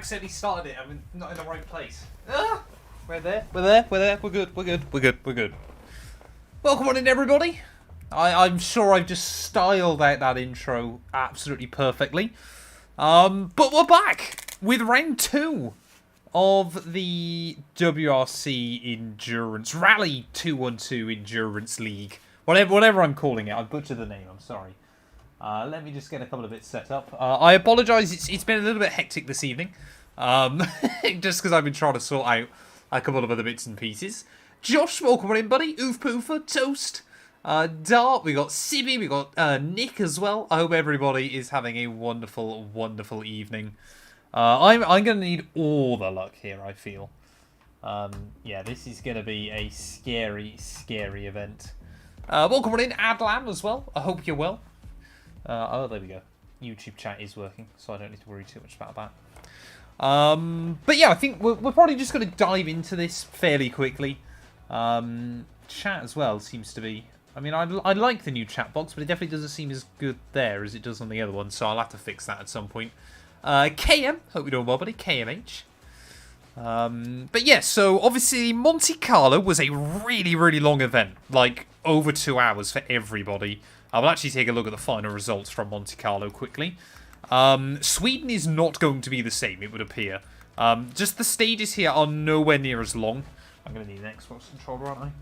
accidentally started it. I'm not in the right place. Ah! We're there. We're good. Welcome on in, everybody. I'm sure I've just styled out that intro absolutely perfectly. But we're back with round 2 of the WRC Endurance Rally 212 Endurance League. Whatever I'm calling it. I butchered the name. I'm sorry. Let me just get a couple of bits set up. I apologise. It's been a little bit hectic this evening. Just because I've been trying to sort out a couple of other bits and pieces. Josh, welcome on in, buddy. Oof Poofer, Toast. Dart, we got Sibby, we got Nick as well. I hope everybody is having a wonderful, wonderful evening. I'm going to need all the luck here, I feel. Yeah, this is going to be a scary, scary event. Welcome on in, Adlam as well. I hope you're well. Oh, there we go. YouTube chat is working, so I don't need to worry too much about that. But yeah, I think we're probably just going to dive into this fairly quickly. Chat as well seems to be... I mean, I like the new chat box, but it definitely doesn't seem as good there as it does on the other one, so I'll have to fix that at some point. KM, hope you're doing well, buddy. KMH. But yeah, so obviously Monte Carlo was a really, really long event. Like, over 2 hours for everybody. I will actually take a look at the final results from Monte Carlo quickly. Sweden is not going to be the same, it would appear. Just the stages here are nowhere near as long. I'm going to need an Xbox controller, aren't I?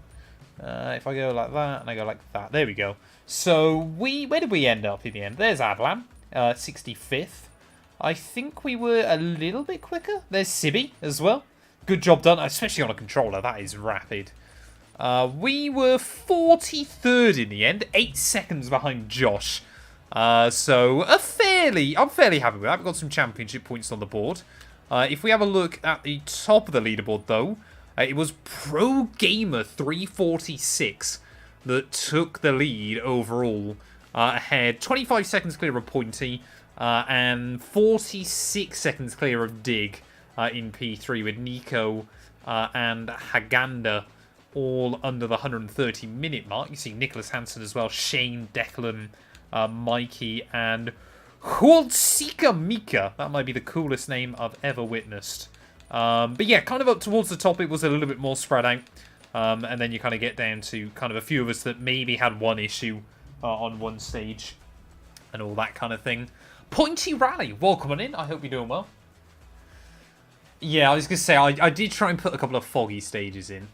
If I go like that, and I go like that. There we go. So, where did we end up in the end? There's Adlam, 65th. I think we were a little bit quicker. There's Sibby as well. Good job done, especially on a controller. That is rapid. We were 43rd in the end, 8 seconds behind Josh. So I'm fairly happy with that. We've got some championship points on the board. If we have a look at the top of the leaderboard, though, it was Pro Gamer 346 that took the lead overall, ahead 25 seconds clear of Pointy, and 46 seconds clear of Dig in P3 with Nico and Haganda all under the 130-minute mark. You see Nicholas Hansen as well, Shane, Declan, Mikey, and Hulsika Mika. That might be the coolest name I've ever witnessed. But yeah, kind of up towards the top, it was a little bit more spread out. And then you kind of get down to kind of a few of us that maybe had one issue on one stage and all that kind of thing. Pointy Rally, welcome on in. I hope you're doing well. Yeah, I was going to say, I did try and put a couple of foggy stages in.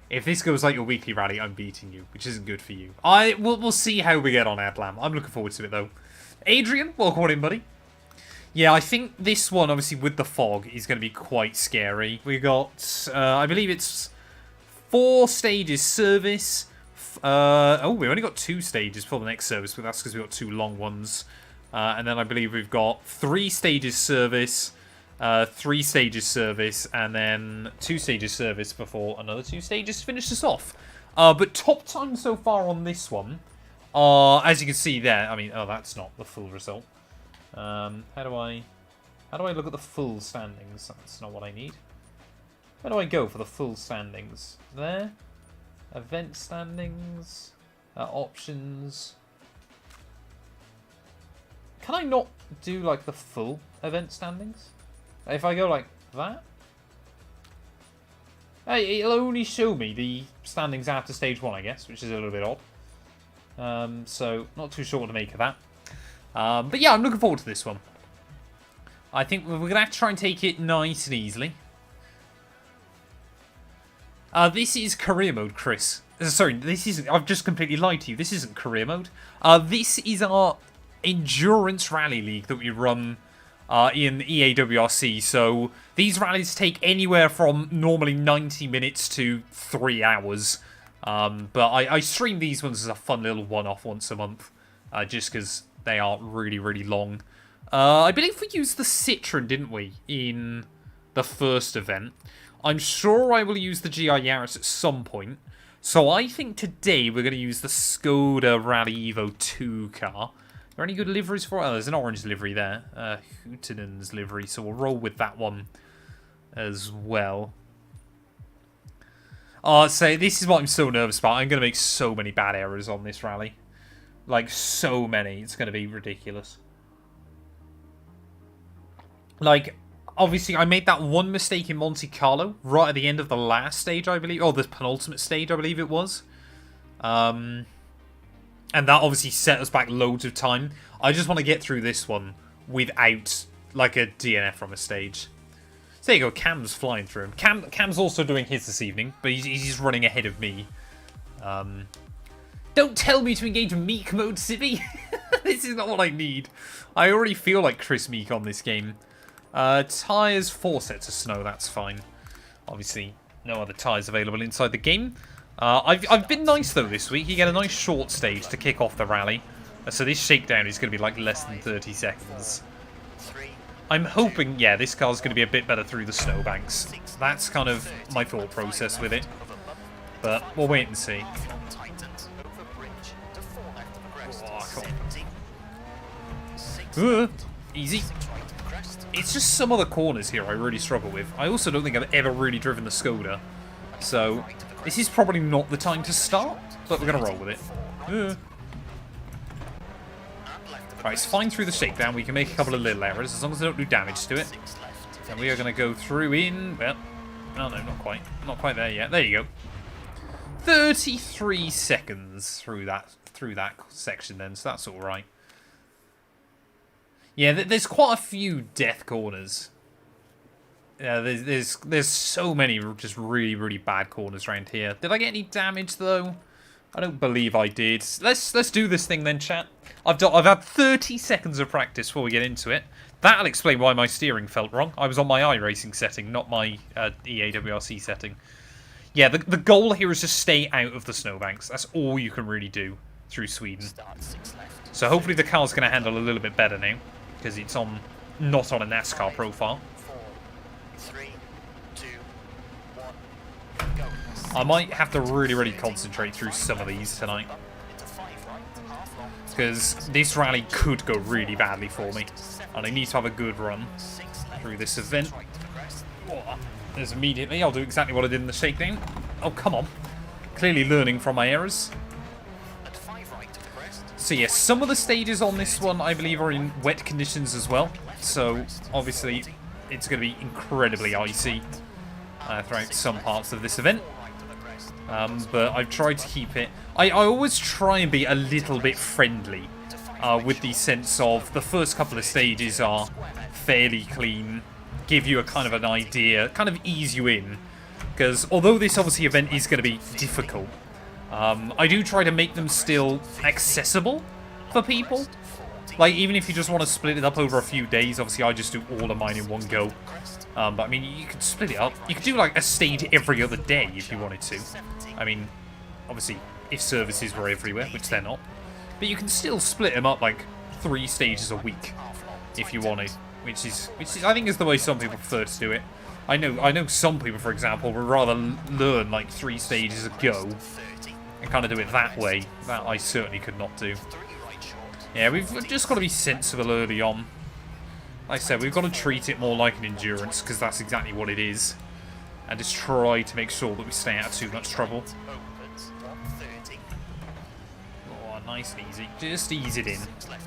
If this goes like your weekly rally, I'm beating you, which isn't good for you. We'll see how we get on, Adlam. I'm looking forward to it, though. Adrian, welcome on in, buddy. Yeah, I think this one, obviously, with the fog, is going to be quite scary. We got, I believe it's 4 stages service. Oh, we only got 2 stages for the next service, but that's because we got 2 long ones. And then I believe we've got 3 stages service, 3 stages service, and then 2 stages service before another 2 stages finish us off. But top time so far on this one are, as you can see there, I mean, oh, that's not the full result. How do I look at the full standings? That's not what I need. Where do I go for the full standings? There. Event standings. Options. Can I not do, like, the full event standings? If I go like that? Hey, it'll only show me the standings after stage 1, I guess, which is a little bit odd. So, not too sure what to make of that. But yeah, I'm looking forward to this one. I think we're going to have to try and take it nice and easily. This is career mode, Chris. Sorry, this isn't... I've just completely lied to you. This isn't career mode. This is our Endurance Rally League that we run in EA WRC. So these rallies take anywhere from normally 90 minutes to 3 hours. But I stream these ones as a fun little one-off once a month. Just because they are really, really long. I believe we used the Citroen, didn't we, in the first event. I'm sure I will use the GI Yaris at some point. So I think today we're going to use the Skoda Rally Evo 2 car. Are there any good liveries for it? Oh, there's an orange livery there. Hootenan's livery, so we'll roll with that one as well. So this is what I'm so nervous about. I'm going to make so many bad errors on this rally. Like, so many. It's going to be ridiculous. Like, obviously, I made that one mistake in Monte Carlo right at the end of the last stage, I believe. Or the penultimate stage, I believe it was. And that obviously set us back loads of time. I just want to get through this one without, like, a DNF from a stage. So there you go, Cam's flying through him. Cam's also doing his this evening, but he's running ahead of me. Don't tell me to engage Meek mode, Sibby. This is not what I need. I already feel like Chris Meek on this game. Tyres, 4 sets of snow, that's fine. Obviously, no other tyres available inside the game. I've been nice, though, this week. You get a nice short stage to kick off the rally. So this shakedown is going to be, like, less than 30 seconds. I'm hoping, yeah, this car's going to be a bit better through the snowbanks. That's kind of my thought process with it. But we'll wait and see. Oh, easy. It's just some of the corners here I really struggle with. I also don't think I've ever really driven the Skoda. So, this is probably not the time to start, but we're going to roll with it. Right, it's fine through the shakedown. We can make a couple of little errors as long as they don't do damage to it. And we are going to go through in... Well, oh no, not quite. Not quite there yet. There you go. 33 seconds through that section then, so that's all right. Yeah, there's quite a few death corners. Yeah, there's so many just really, really bad corners around here. Did I get any damage though? I don't believe I did. Let's do this thing then, chat. I've had 30 seconds of practice before we get into it. That'll explain why my steering felt wrong. I was on my iRacing setting, not my EA WRC setting. Yeah, the goal here is to stay out of the snowbanks. That's all you can really do through Sweden. So hopefully the car's going to handle a little bit better now, because it's not on a NASCAR profile. 4, 3, 2, 1, go. I might have to really, really concentrate through some of these tonight, because this rally could go really badly for me, and I need to have a good run through this event. There's immediately, I'll do exactly what I did in the shakedown. Oh, come on. Clearly learning from my errors. So yes, some of the stages on this one, I believe, are in wet conditions as well. So, obviously, it's going to be incredibly icy throughout some parts of this event. But I've tried to keep it... I always try and be a little bit friendly with the sense of the first couple of stages are fairly clean, give you a kind of an idea, kind of ease you in. Because although this obviously event is going to be difficult, I do try to make them still accessible for people. Like, even if you just want to split it up over a few days, obviously I just do all of mine in one go. But I mean, you could split it up. You could do like a stage every other day if you wanted to. I mean, obviously, if services were everywhere, which they're not. But you can still split them up like 3 stages a week if you wanted, which is I think is the way some people prefer to do it. I know some people, for example, would rather learn like 3 stages a go and kind of do it that way. That I certainly could not do. Yeah, we've just got to be sensible early on. Like I said, we've got to treat it more like an endurance, because that's exactly what it is. And just try to make sure that we stay out of too much trouble. Oh, nice and easy. Just ease it in.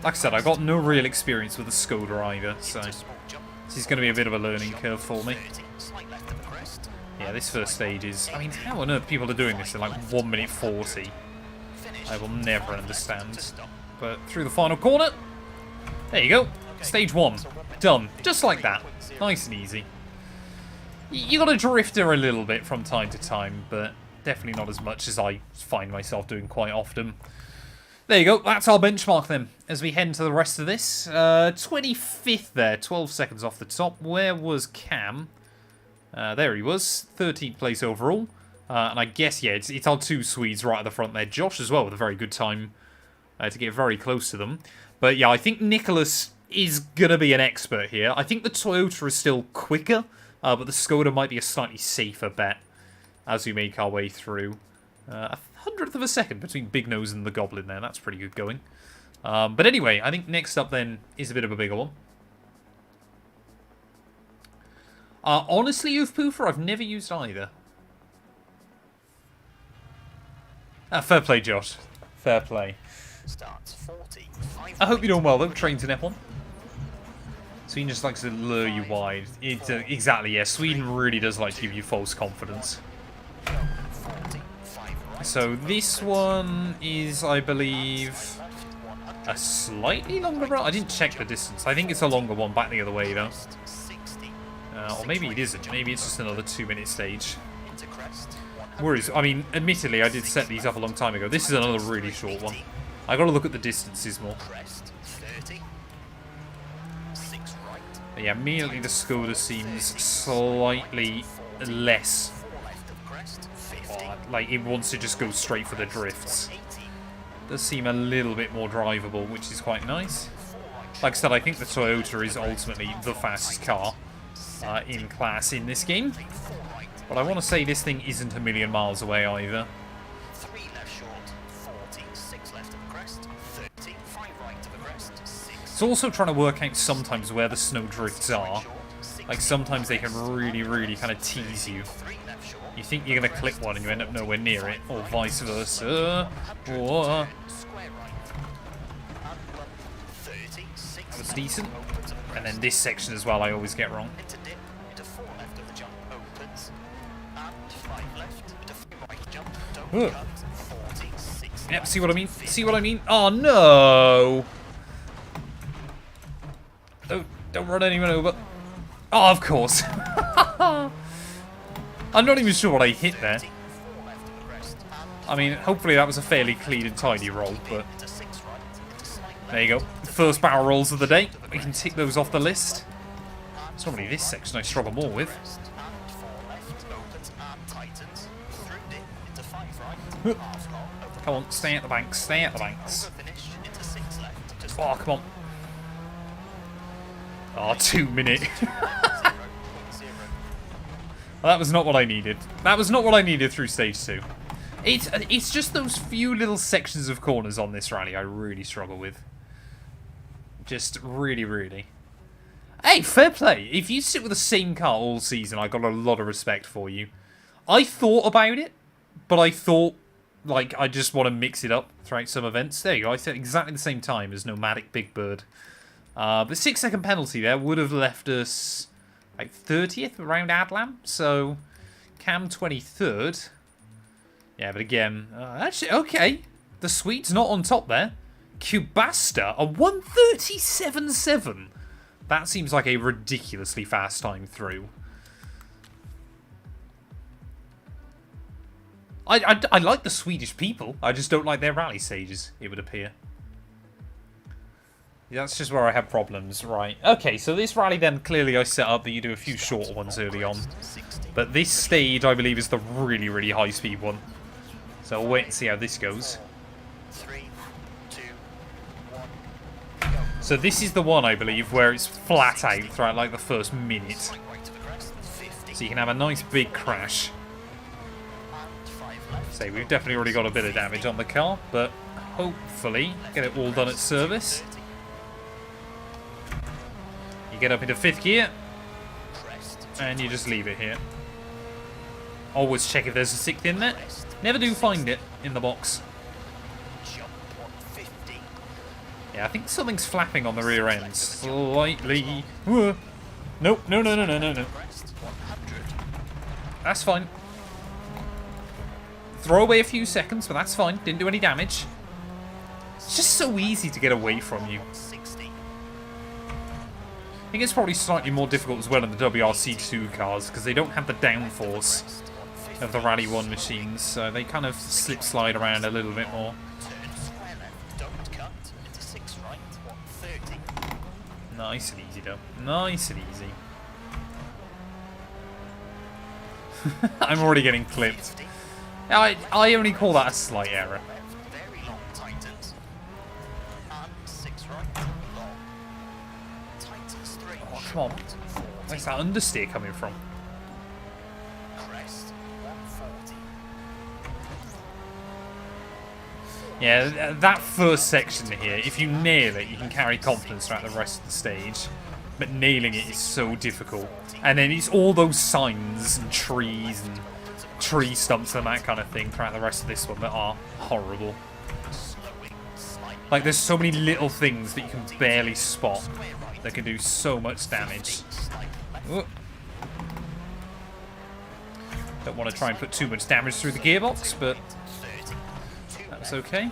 Like I said, I got no real experience with the Skoda either, so this is going to be a bit of a learning curve for me. Yeah, this first stage is... I mean, how on earth people are doing this in like 1 minute 40? I will never understand. But through the final corner, there you go. Stage 1. Done. Just like that. Nice and easy. You got to drifter a little bit from time to time, but definitely not as much as I find myself doing quite often. There you go. That's our benchmark then, as we head into the rest of this. 25th there, 12 seconds off the top. Where was Cam? There he was. 13th place overall. And I guess, yeah, it's our 2 Swedes right at the front there. Josh as well with a very good time to get very close to them. But yeah, I think Nicholas is going to be an expert here. I think the Toyota is still quicker, but the Skoda might be a slightly safer bet as we make our way through. 100th of a second between Big Nose and the Goblin there. That's pretty good going. But anyway, I think next up then is a bit of a bigger one. Honestly, Oof Poofer, I've never used either. Fair play, Josh. Fair play. I hope you're doing well, though. Trains in F1. Sweden just likes to lure you wide. Exactly, yeah. Sweden really does like to give you false confidence. So this one is, I believe, a slightly longer run. I didn't check the distance. I think it's a longer one back the other way, though. Or maybe it isn't. Maybe it's just another 2-minute stage. Whereas, I mean, admittedly, I did set these up a long time ago. This is another really short one. I got to look at the distances more. But yeah, immediately the Skoda seems slightly less. Like, it wants to just go straight for the drifts. Does seem a little bit more drivable, which is quite nice. Like I said, I think the Toyota is ultimately the fastest car in class in this game. But I want to say this thing isn't a million miles away either. 3 left short, 40, 6 left of the crest, 30, 5 right of the crest, 6. It's also trying to work out sometimes where the snow drifts are. Like sometimes they can really, really kind of tease you. You think you're going to clip one and you end up nowhere near it, or vice versa. Or... That was decent. And then this section as well I always get wrong. Yep, see what I mean? See what I mean? Oh no! Don't run anyone over. Oh, of course. I'm not even sure what I hit there. I mean, hopefully that was a fairly clean and tidy roll, but... There you go. First barrel rolls of the day. We can tick those off the list. It's normally this section I struggle more with. Come on, stay at the banks, stay at the banks. Oh, come on. Oh, 2 minute. Well, that was not what I needed. That was not what I needed through stage 2. It's just those few little sections of corners on this rally I really struggle with. Just really, really. Hey, fair play. If you sit with the same car all season, I got a lot of respect for you. I thought about it, but I thought, like, I just want to mix it up throughout some events. There you go. I said exactly the same time as Nomadic Big Bird. But 6-second penalty there would have left us, like, 30th around Adlam. So, Cam 23rd. Yeah, but again, actually, okay. The Swede's not on top there. Cubasta, a 1:37.7. That seems like a ridiculously fast time through. I like the Swedish people. I just don't like their rally stages, it would appear. That's just where I have problems, right. Okay, so this rally then, clearly I set up that you do a few shorter ones early on. But this stage, I believe, is the really, really high-speed one. So we'll wait and see how this goes. 3, 2, 1, go. So this is the one, I believe, where it's flat out throughout, like, the first minute. So you can have a nice big crash. So we've definitely already got a bit of damage on the car, but hopefully get it all done at service. You get up into 5th gear, and you just leave it here. Always check if there's a 6th in there. Never do find it in the box. Yeah, I think something's flapping on the rear end. Slightly. Nope, no. That's fine. Throw away a few seconds, but that's fine. Didn't do any damage. It's just so easy to get away from you. I think it's probably slightly more difficult as well in the WRC2 cars, because they don't have the downforce of the Rally 1 machines, so they kind of slip-slide around a little bit more. Nice and easy, though. Nice and easy. I'm already getting clipped. I only call that a slight error. Oh, come on. Where's that understeer coming from? Yeah, that first section here, if you nail it, you can carry confidence throughout the rest of the stage. But nailing it is so difficult. And then it's all those signs and trees and tree stumps and that kind of thing throughout the rest of this one that are horrible. Like, there's so many little things that you can barely spot. that can do so much damage. Ooh. Don't want to try and put too much damage through the gearbox, but that's okay.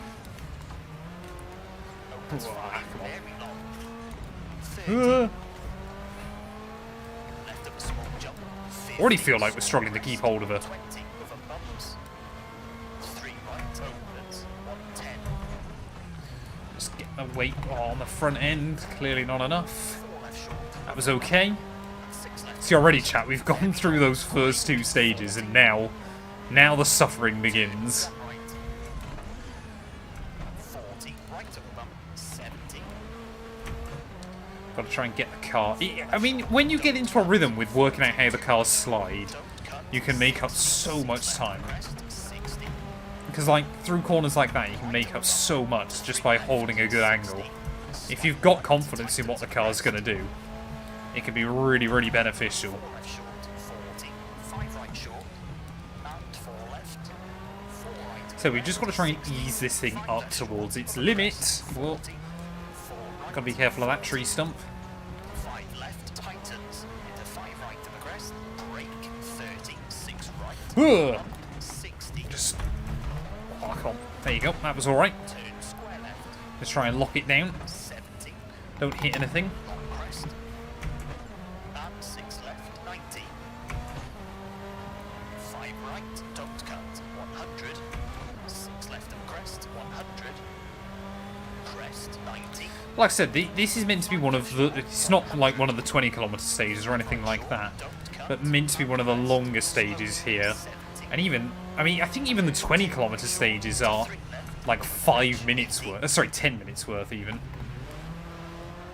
Already feel like we're struggling to keep hold of her. Just get a weight on the front end. Clearly not enough. That was okay. See, already, chat, we've gone through those first 2 stages, and now the suffering begins. Got to try and get the car. I mean, when you get into a rhythm with working out how the cars slide, you can make up so much time. Because, like, through corners like that, you can make up so much just by holding a good angle. If you've got confidence in what the car's going to do, it can be really, really beneficial. So we've just got to try and ease this thing up towards its limit. Well, gotta be careful of that tree stump. Just... Oh, I can't. There you go. That was alright. Let's try and lock it down. Don't hit anything. Like I said, this is meant to be one of the... It's not like one of the 20-kilometre stages or anything like that, but meant to be one of the longer stages here. And even... I mean, I think even the 20-kilometre stages are like 5 minutes worth. Sorry, 10 minutes worth even.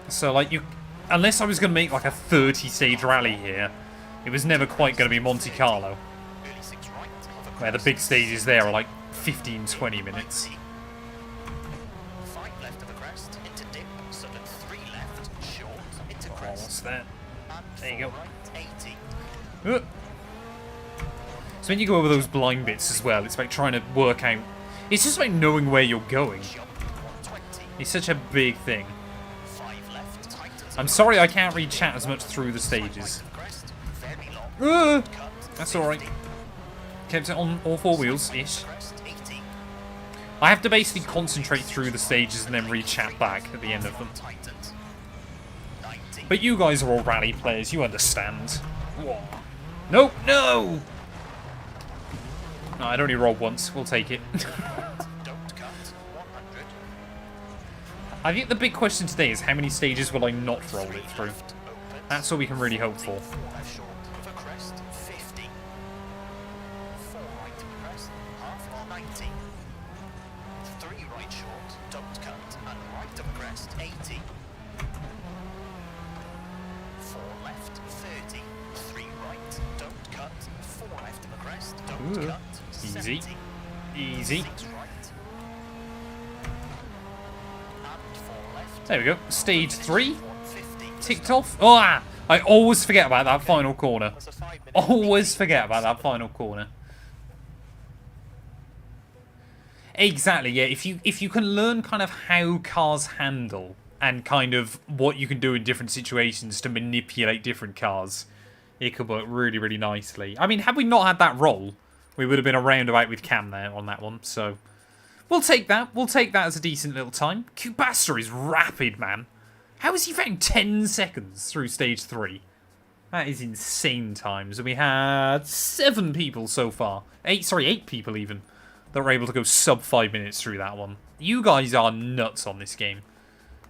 So, like, you... Unless I was going to make like a 30-stage rally here, it was never quite going to be Monte Carlo, where the big stages there are like 15-20 minutes. What's that? There you go. So when you go over those blind bits as well, it's about trying to work out... It's just about knowing where you're going. It's such a big thing. I'm sorry I can't read chat as much through the stages. That's alright. Kept it on all 4 wheels-ish. I have to basically concentrate through the stages and then read chat back at the end of them. But you guys are all rally players, you understand. Whoa. Nope, no! No, I'd only rolled once, we'll take it. I think the big question today is how many stages will I not roll it through? That's all we can really hope for. Ooh. Easy. Easy. There we go. Stage 3. Ticked off. Oh, I always forget about that final corner. Always forget about that final corner. Exactly, yeah. If you can learn kind of how cars handle and kind of what you can do in different situations to manipulate different cars, it could work really, really nicely. I mean, had we not had that roll, we would have been a roundabout with Cam there on that one, so... We'll take that. We'll take that as a decent little time. Kubasta is rapid, man. How has he found 10 seconds through stage 3? That is insane times. And we had 7 people so far. 8 people even, that were able to go sub 5 minutes through that one. You guys are nuts on this game.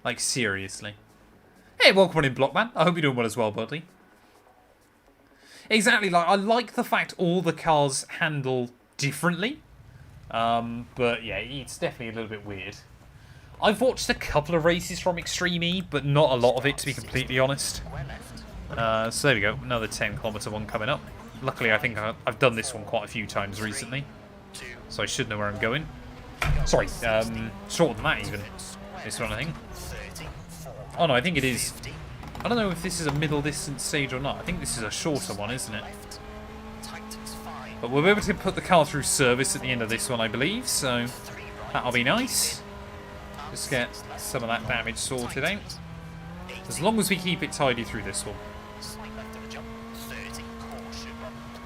Like, seriously. Hey, welcome on in, Blockman. I hope you're doing well as well, buddy. Exactly, like, I like the fact all the cars handle differently. But yeah, it's definitely a little bit weird. I've watched a couple of races from Extreme E, but not a lot of it, to be completely honest. So there we go, another 10-kilometre one coming up. Luckily, I think I've done this one quite a few times recently, so I should know where I'm going. Sorry, shorter than that even, this one I think. Oh no, I think it is. I don't know if this is a middle distance stage or not. I think this is a shorter one, isn't it? But we'll be able to put the car through service at the end of this one, I believe, so that'll be nice. Just get some of that damage sorted out. As long as we keep it tidy through this one. Slight left of a jump, 30, caution,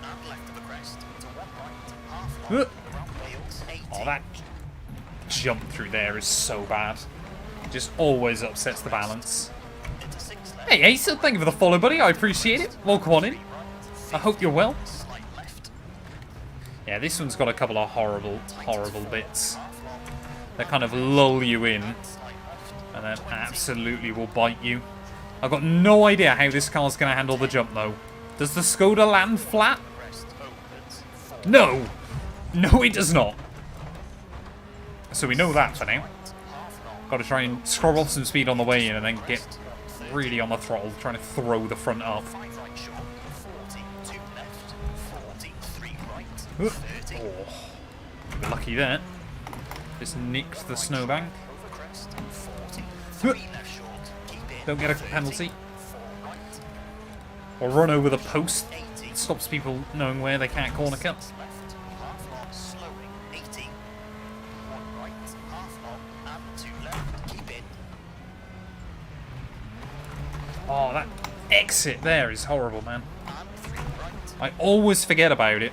and left of a crest, to one right, half long, around Wales, 80. Oh, that jump through there is so bad. It just always upsets the balance. Into 6 left, Hey, Ace, thank you for the follow, buddy. I appreciate it. Welcome on in. I hope you're well. slight left, Yeah, this one's got a couple of horrible bits half long, that kind of lull you in slight left, and then absolutely will bite you. I've got no idea how this car's going to handle the jump, though. Does the Skoda land flat? crest opens, 4 No! No, it does not. So we know that for now. half long, Got to try and scrub off some speed on the way in and then get really on the throttle, trying to throw the front up. 5 right short, 40, 2 left, 40, 3 right, 30, Oh, lucky there. Just nicked the snowbank. over crest, 40, 3 left short, keep in, Don't get a 30, penalty. 4 right, Or run over the post. 80, It stops people knowing where they can't corner cut. left, half long, slowing, 80, 1 right, half long, and 2 left, keep in, Oh, that exit there is horrible, man. and 3 right, I always forget about it.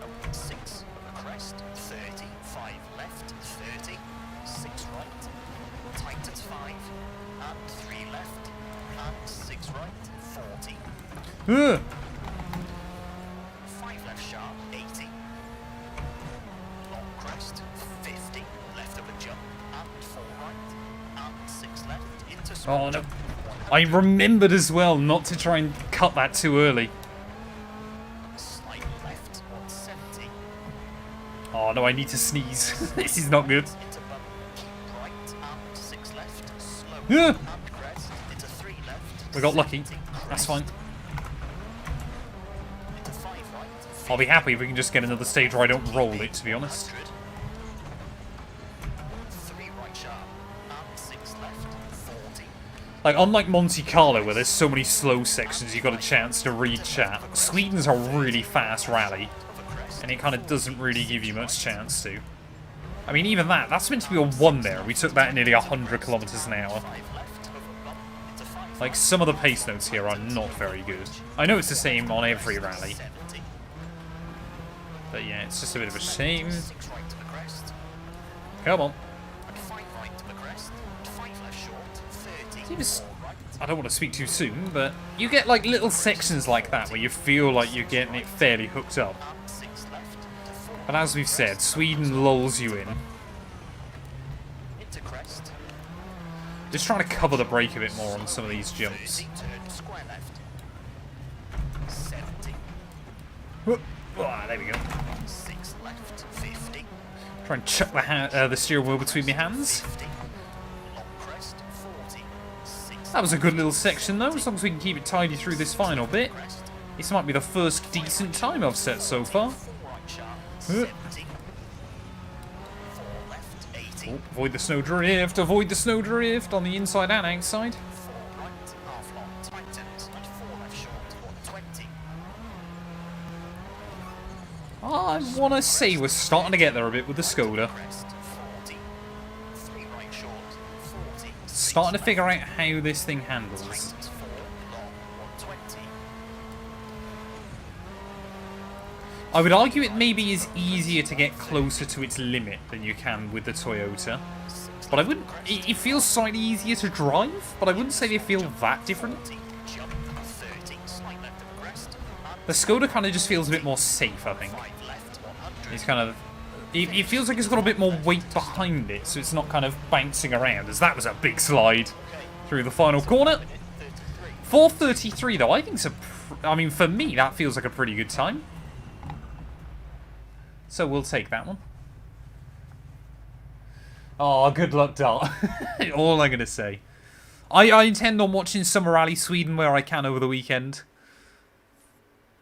open 6, over crest, 30, 5 left, 30, 6 right, tightens 5, and 3 left, and 6 right, 40, Ugh. 5 left sharp, 80, long crest, 50, left of a jump, and 4 right, and 6 left, into small Oh, no. jump, I remembered as well not to try and cut that too early. slight left, 170, Oh, no, I need to sneeze. This is not good. into bump, keep right, and 6 left, slow, Yeah. and crest, into 3 left, We got lucky. 70, That's crest, fine. into 5 right, I'll be happy if we can just get another stage where I don't roll it, to be honest. 100, 3 right sharp, and 6 left, 40, Like, unlike Monte Carlo, where there's so many slow sections you got a chance to read chat, Sweden's a really fast rally, over crest, and it kind of doesn't really give you much chance to. I mean, even that's meant to be a 1 there. We took that at nearly 100 kilometers an hour. 5 left, over bump, into 5 Like, some of the pace notes here are not very good. I know it's the same on every rally, 70, but yeah, it's just a bit of a shame. 6 right to the crest, Come on. and 5 right to the crest, 5 left short, 30, Seems- 4 right, I don't want to speak too soon, but you get like little sections like that where you feel like you're getting it fairly hooked up. and 6 left, to 4 But as we've said, Sweden lulls you in. into crest, Just trying to cover the brake a bit more on some of these jumps. 30, turn square left, 70, Ah, there we go. 6 left, 50, Try and chuck the steering wheel between my hands. 50, long crest, 40, 6 That was a good little section though, as long as we can keep it tidy through this final bit. crest, This might be the first decent time I've set so far. 4 right sharp, 70, 4 left, 80, Oh, avoid the snow drift, avoid the snow drift on the inside and outside. 4 right, half long, tightens, and 4 left short, 120, I want to say we're starting to get there a bit with the Skoda. crest, 40, 3 right short, 40, Starting to figure out how this thing handles. tightens 4, long, 120, I would argue it maybe is easier to get closer to its limit than you can with the Toyota. But I wouldn't... It feels slightly easier to drive, but I wouldn't say they feel that different. jump, 30, slight left of a crest, and The Skoda kind of just feels a bit more safe, I think. 5 left, 100, It's kind of... It feels like it's got a bit more weight behind it, so it's not kind of bouncing around, as that was a big slide through the final corner. 4:33 though, I think it's a... I mean, for me, that feels like a pretty good time. So we'll take that one. Oh, good luck, Dart. All I'm going to say. I intend on watching Summer Rally Sweden where I can over the weekend.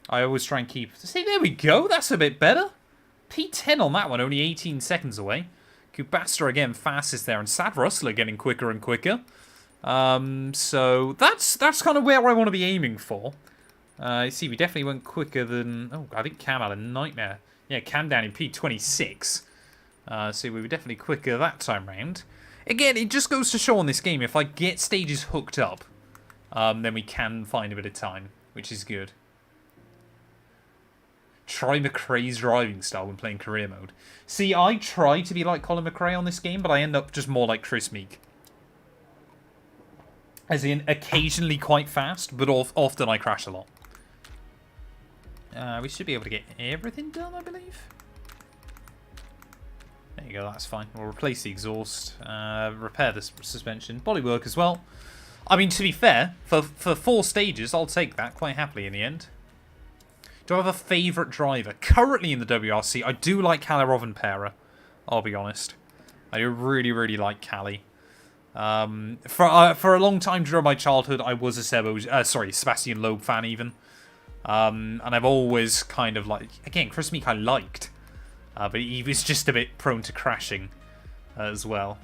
I always try and keep... See, there we go. That's a bit better. P10 on that one, only 18 seconds away. Kubasta again fastest there, and Sad Rustler getting quicker and quicker. So that's kind of where I want to be aiming for. You see, we definitely went quicker than... Oh, I think Cam had a nightmare. Yeah, Cam down in P26. So we were definitely quicker that time round. Again, it just goes to show on this game, if I get stages hooked up, then we can find a bit of time, which is good. Try McRae's driving style when playing career mode. See, I try to be like Colin McRae on this game, but I end up just more like Chris Meek. As in, occasionally quite fast, but often I crash a lot. We should be able to get everything done, I believe. There you go, that's fine. We'll replace the exhaust, repair the suspension, bodywork as well. I mean, to be fair, for 4 stages, I'll take that quite happily in the end. Do I have a favourite driver? Currently in the WRC, I do like Kalle Rovanperä, I'll be honest. I do really, really like Kalle. For a long time during my childhood, I was a Sebastian Loeb fan even. And I've always kind of like... Again, Chris Meek I liked. But he was just a bit prone to crashing as well.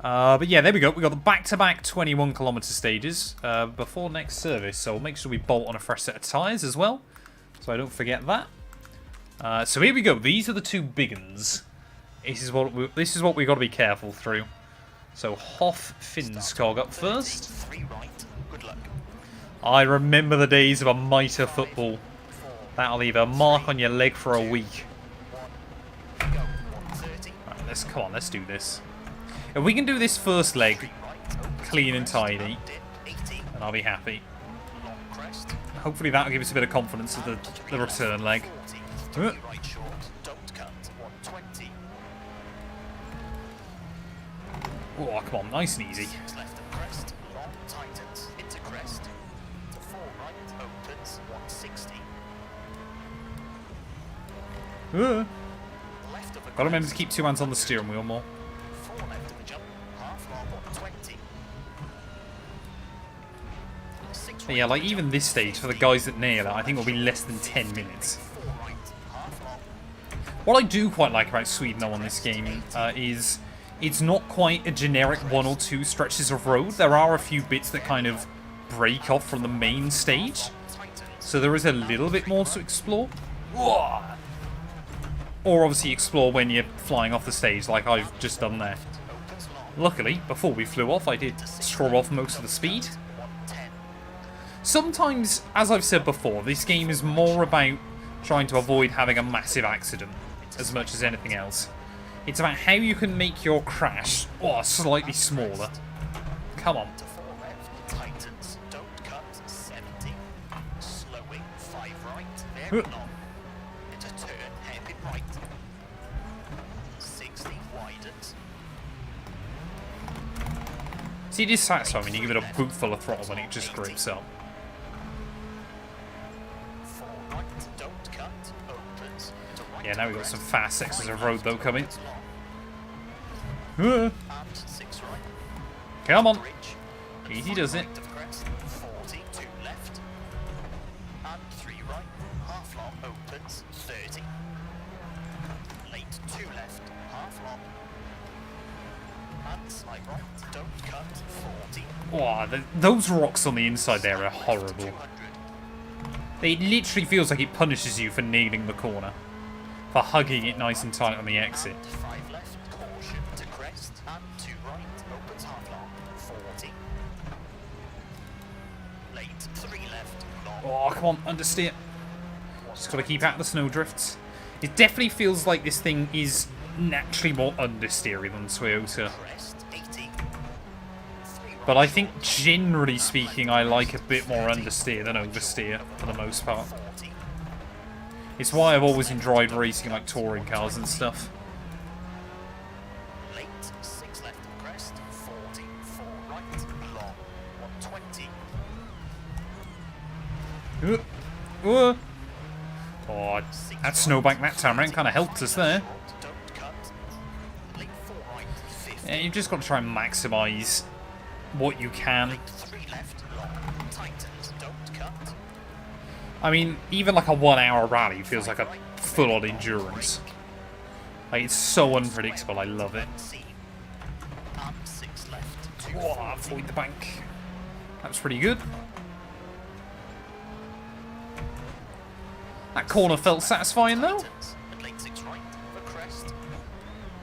But yeah, there we go. We got the back-to-back 21km stages before next service. So we'll make sure we bolt on a fresh set of tyres as well. So I don't forget that. So here we go. These are the 2 big uns. This is what we got to be careful through. So Hoff Finskog up first. I remember the days of a mitre football. That'll leave a mark on your leg for a week. Right, come on, let's do this. If we can do this first leg clean and tidy, then I'll be happy. Hopefully that'll give us a bit of confidence of the return leg. Oh, come on, nice and easy. Gotta remember to keep 2 hands on the steering wheel more. But yeah, like even this stage, for the guys that nail it, I think it'll be less than 10 minutes. What I do quite like about Sweden though on this game is it's not quite a generic 1 or 2 stretches of road. There are a few bits that kind of break off from the main stage. So there is a little bit more to explore. Or obviously explore when you're flying off the stage like I've just done there. Luckily, before we flew off, I did straw off most of the speed. Sometimes, as I've said before, this game is more about trying to avoid having a massive accident as much as anything else. It's about how you can make your crash slightly smaller. Come on. See, it is satisfying when you give it a boot full of throttle when it just grips up. Yeah, now we've got some fast sections of road though coming. Come on. Easy does it. Oh, those rocks on the inside there are horrible. It literally feels like it punishes you for nailing the corner. For hugging it nice and tight on the exit. Oh, come on, understeer. Just gotta keep out of the snowdrifts. It definitely feels like this thing is naturally more understeery than Toyota. But I think, generally speaking, I like a bit more understeer than oversteer, for the most part. It's why I've always enjoyed racing like touring cars and stuff. Oh, that snowbank that time around kind of helped us there. Yeah, you've just got to try and maximise what you can. I mean, even like a 1 hour rally feels like a full-on endurance. Like, it's so unpredictable, I love it. Oh, avoid the bank. That was pretty good. That corner felt satisfying though.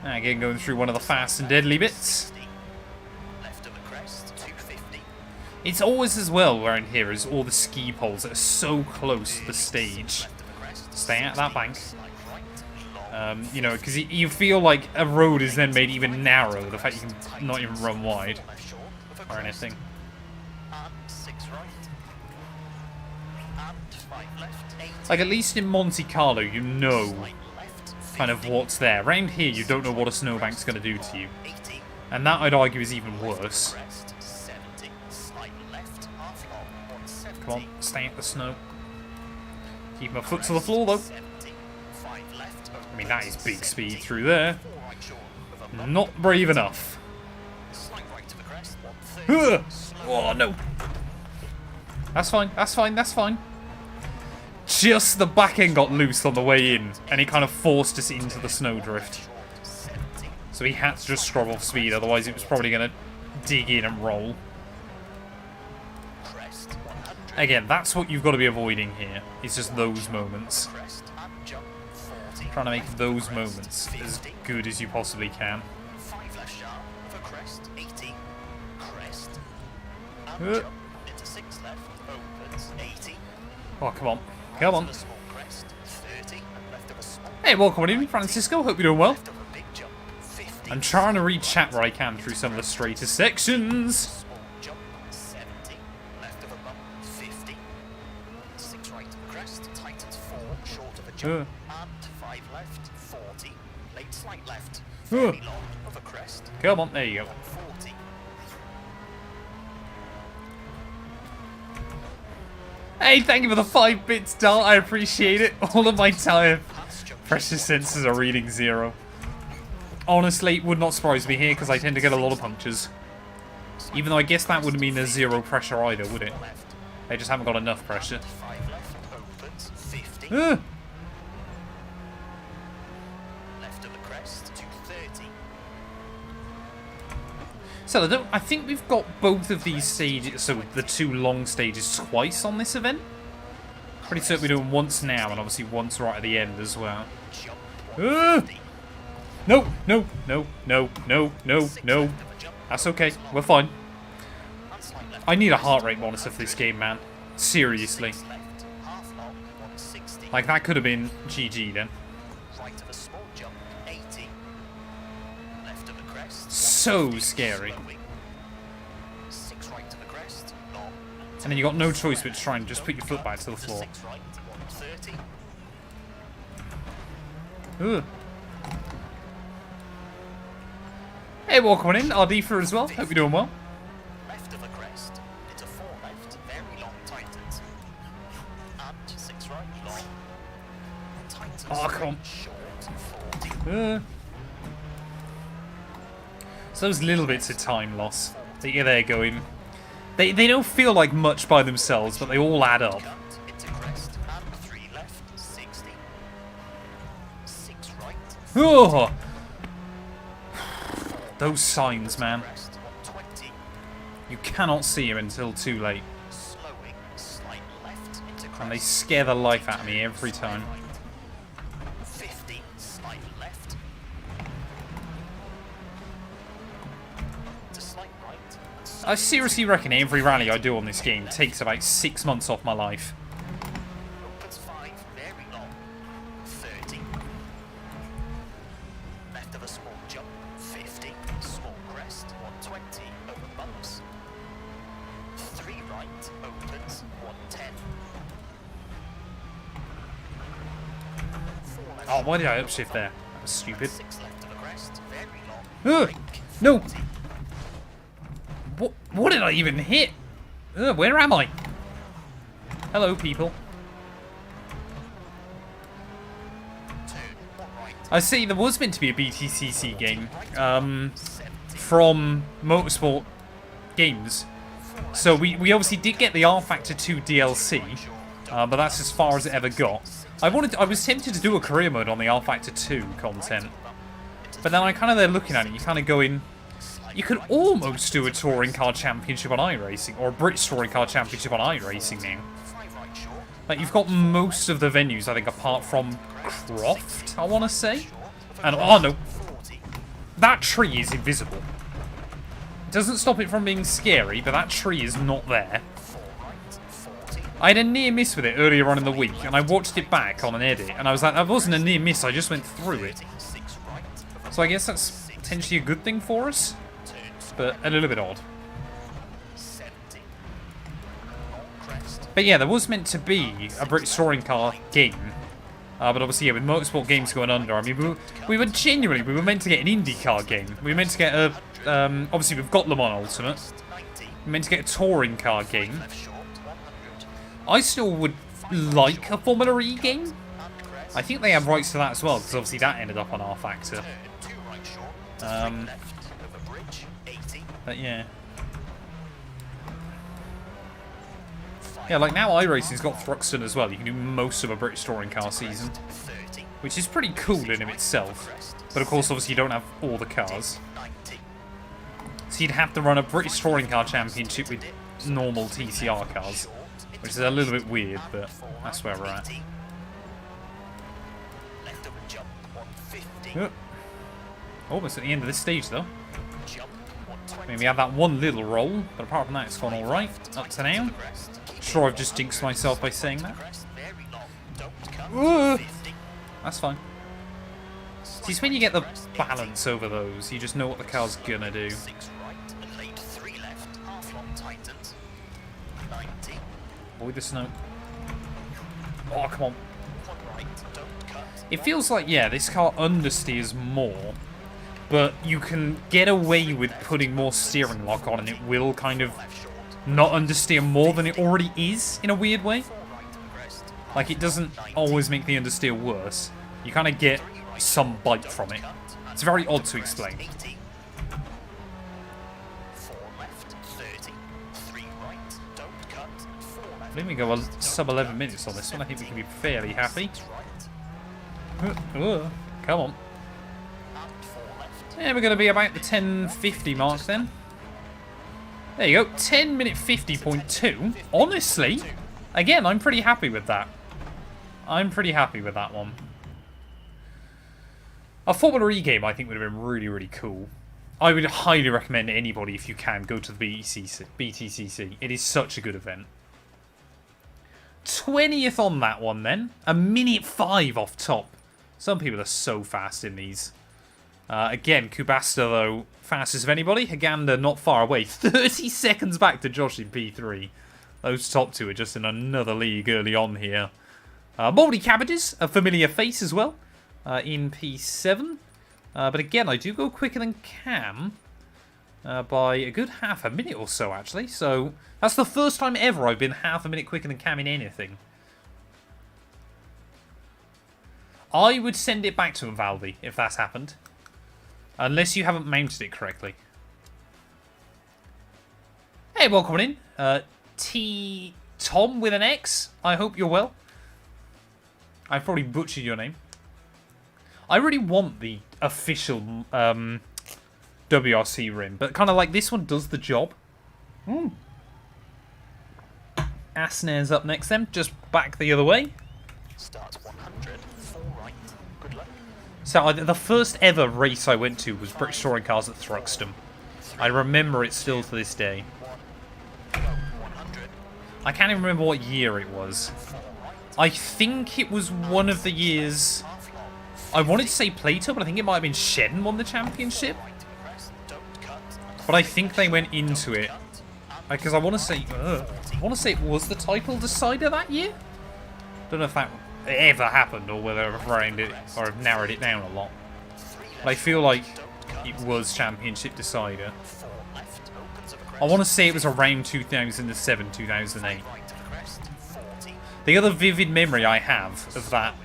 Again, going through one of the fast and deadly bits. It's always as well around here is all the ski poles that are so close to the stage. Stay out of that bank. You know, because you feel like a road is then made even narrow. The fact you can not even run wide or anything. Like, at least in Monte Carlo, you know kind of what's there. Around here, you don't know what a snowbank's going to do to you. And that, I'd argue, is even worse. Come on, stay out the snow. Keep my foot to the floor, though. I mean, that is big speed through there. Not brave enough. Oh, no. That's fine, that's fine, that's fine. Just the back end got loose on the way in, and he kind of forced us into the snowdrift. So he had to just scrub off speed, otherwise it was probably going to dig in and roll. Again, that's what you've got to be avoiding here. It's just those moments. Trying to make those moments as good as you possibly can. Oh, come on. Come on. Hey, welcome in, Francisco. Hope you're doing well. I'm trying to read chat where I can through some of the straighter sections. And 5 left, 40, late slight left, very long of a crest. Come on, there you go. 40. Hey, thank you for the 5 bits, Dal. I appreciate it. All of my time. Pressure sensors are reading 0. Honestly, would not surprise me here because I tend to get a lot of punctures. Even though I guess that wouldn't mean there's 0 pressure either, would it? They just haven't got enough pressure. So I think we've got both of these stages, so the 2 long stages twice on this event. Pretty certain we're doing once now, and obviously once right at the end as well. No, no, no, no, no, no, no. That's okay, we're fine. I need a heart rate monitor for this game, man. Seriously. Like, that could have been GG then. So scary. And then you got no choice but to try and just put your foot back to the floor. Ugh. Hey, welcome in, Ardifa as well. Hope you're doing well. Left of the crest, into 4 left, very long tightens. And 6 right, long. Tightens. Oh, come on. So those little bits of time loss that you're there going. They don't feel like much by themselves, but they all add up. Oh! Those signs, man. You cannot see them until too late. And they scare the life out of me every time. I seriously reckon every rally I do on this game takes about 6 months off my life. Opens 5, very long. 30. Left of a small jump, 50. Small crest, 120. Over bumps. 3 right, opens, 110. Oh, why did I upshift there? That was stupid. 6 left of a crest, very long. No! What did I even hit? Where am I? Hello, people. I see there was meant to be a BTCC game from Motorsport Games. So we obviously did get the R Factor 2 DLC, but that's as far as it ever got. I was tempted to do a career mode on the R Factor 2 content, but then I kind of there looking at it, you kind of go in. You could almost do a Touring Car Championship on iRacing, or a British Touring Car Championship on iRacing now. Like, you've got most of the venues, I think, apart from Croft, I want to say. And, oh no. That tree is invisible. doesn't stop it from being scary, but that tree is not there. I had a near miss with it earlier on in the week, and I watched it back on an edit, and I was like, that wasn't a near miss, I just went through it. So I guess that's potentially a good thing for us, but a little bit odd. But yeah, there was meant to be a British touring car game, but obviously, yeah, with motorsport games going under, I mean, we were meant to get an IndyCar game. We were meant to get a, obviously we've got Le Mans Ultimate. We were meant to get a touring car game. I still would like a Formula E game. I think they have rights to that as well, because obviously that ended up on R Factor. But yeah. Yeah, like now iRacing's got Thruxton as well. You can do most of a British touring car season, which is pretty cool in of itself. But of course, obviously you don't have all the cars. So you'd have to run a British touring car championship with normal TCR cars, which is a little bit weird, but that's where we're at. Oh. Almost at the end of this stage, though. I mean, we have that one little roll, but apart from that, it's gone alright up to now. Sure, I've just jinxed myself by saying that. That's fine. See, it's when you get the balance over those, you just know what the car's gonna do. Avoid the snow. Oh, come on. It feels like, yeah, this car understeers more, but you can get away with putting more steering lock on and it will kind of not understeer more than it already is, in a weird way. Like, it doesn't always make the understeer worse. You kind of get some bite from it. It's very odd to explain. I think we go a sub 11 minutes on this one. I think we can be fairly happy. Come on. Yeah, we're going to be about the 10:50 mark then. There you go, 10 minute 50.2. Honestly, again, I'm pretty happy with that. I'm pretty happy with that one. A Formula E game, I think, would have been really, really cool. I would highly recommend anybody, if you can, go to the BTCC. It is such a good event. 20th on that one, then. A minute 5 off top. Some people are so fast in these. Again, Kubasta, though, fastest of anybody. Haganda not far away. 30 seconds back to Josh in P3. Those top two are just in another league early on here. Mouldy Cabbages, a familiar face as well, in P7. But again, I do go quicker than Cam by a good half a minute or so, actually. So that's the first time ever I've been half a minute quicker than Cam in anything. I would send it back to him, Valvi, if that's happened. Unless you haven't mounted it correctly. Hey, welcome in. T. Tom with an X. I hope you're well. I probably butchered your name. I really want the official WRC rim, but kind of like this one does the job. Asnair's up next then, just back the other way. Starts 100, full right. Good luck. So the first ever race I went to was British Touring Cars at Thruxton. I remember it still to this day. I can't even remember what year it was. I think it was one of the years... I wanted to say Plato, but I think it might have been Shedden won the championship. But I think they went into it because I want to say it was the title decider that year. Don't know if that ever happened or whether I've rounded it or I've narrowed it down a lot. But I feel like it was championship decider. I want to say it was around 2007, 2008. The other vivid memory I have of that,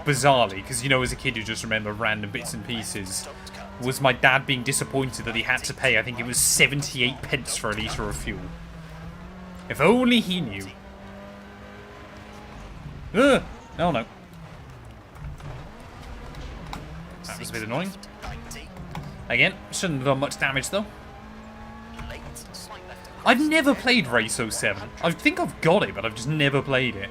bizarrely, because you know as a kid you just remember random bits and pieces, was my dad being disappointed that he had to pay, I think it was 78 pence for a litre of fuel. If only he knew. Ugh! Oh no. That was a bit annoying. Again, shouldn't have done much damage though. I've never played Race 07. I think I've got it, but I've just never played it.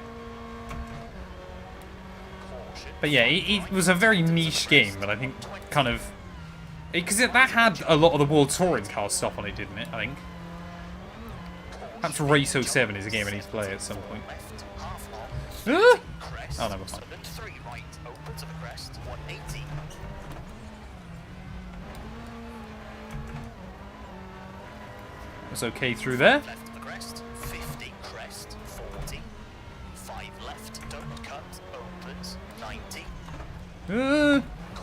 But yeah, it was a very niche game, but I think kind of Because that had a lot of the World Touring Car stuff on it, didn't it, I think? Perhaps Race 07 is a game I need to play at some point. Ah! Oh, no, we're fine. It's okay through there. Left of the crest, 50, crest, 40, 5 left, don't cut, opens, 90.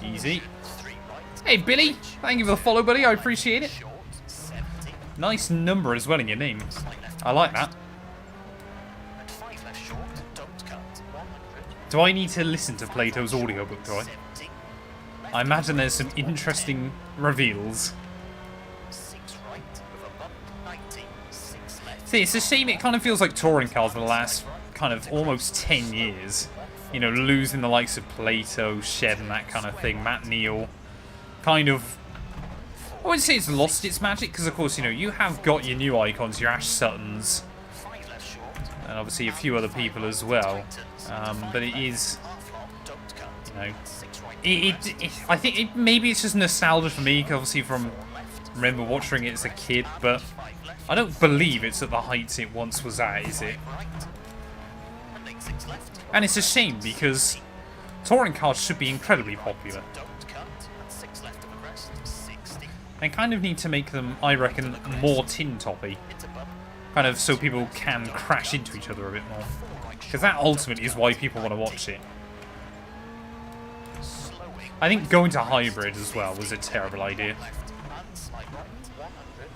Easy. 3 right. Hey, Billy. Thank you for the follow, buddy. I appreciate it. Short, 70. Nice number as well in your name. Slight left I like that. and 5 left short, don't cut, 100. Do I need to listen to Plato's audiobook, do I? 70. I imagine there's some interesting reveals. 6 right, with a bump, 90, 6 left. See, it's a shame it kind of feels like touring cars for the last kind of almost 10 years. You know, losing the likes of Plato, Shed and that kind of thing, Matt Neal. Kind of, I wouldn't say it's lost its magic, because of course, you know, you have got your new icons, your Ash Suttons, 5 left short, and obviously a few other people as well. But it is, half long, don't cut, you know, 6 right, I think maybe it's just nostalgia for me, 'cause obviously from remember watching it as a kid, but 5 left, I don't believe it's at the heights it once was at, is it? right, and make 6 left, And it's a shame because touring cars should be incredibly popular. don't cut, and 6 left of the crest, 60, They kind of need to make them, I reckon, more tin-toppy. into bump, Kind of so people can crash into each other a bit more. 4 right, Because that ultimately is why people want to watch it. slowing, I think going to hybrid as well was a terrible idea. left, and slide right, 100,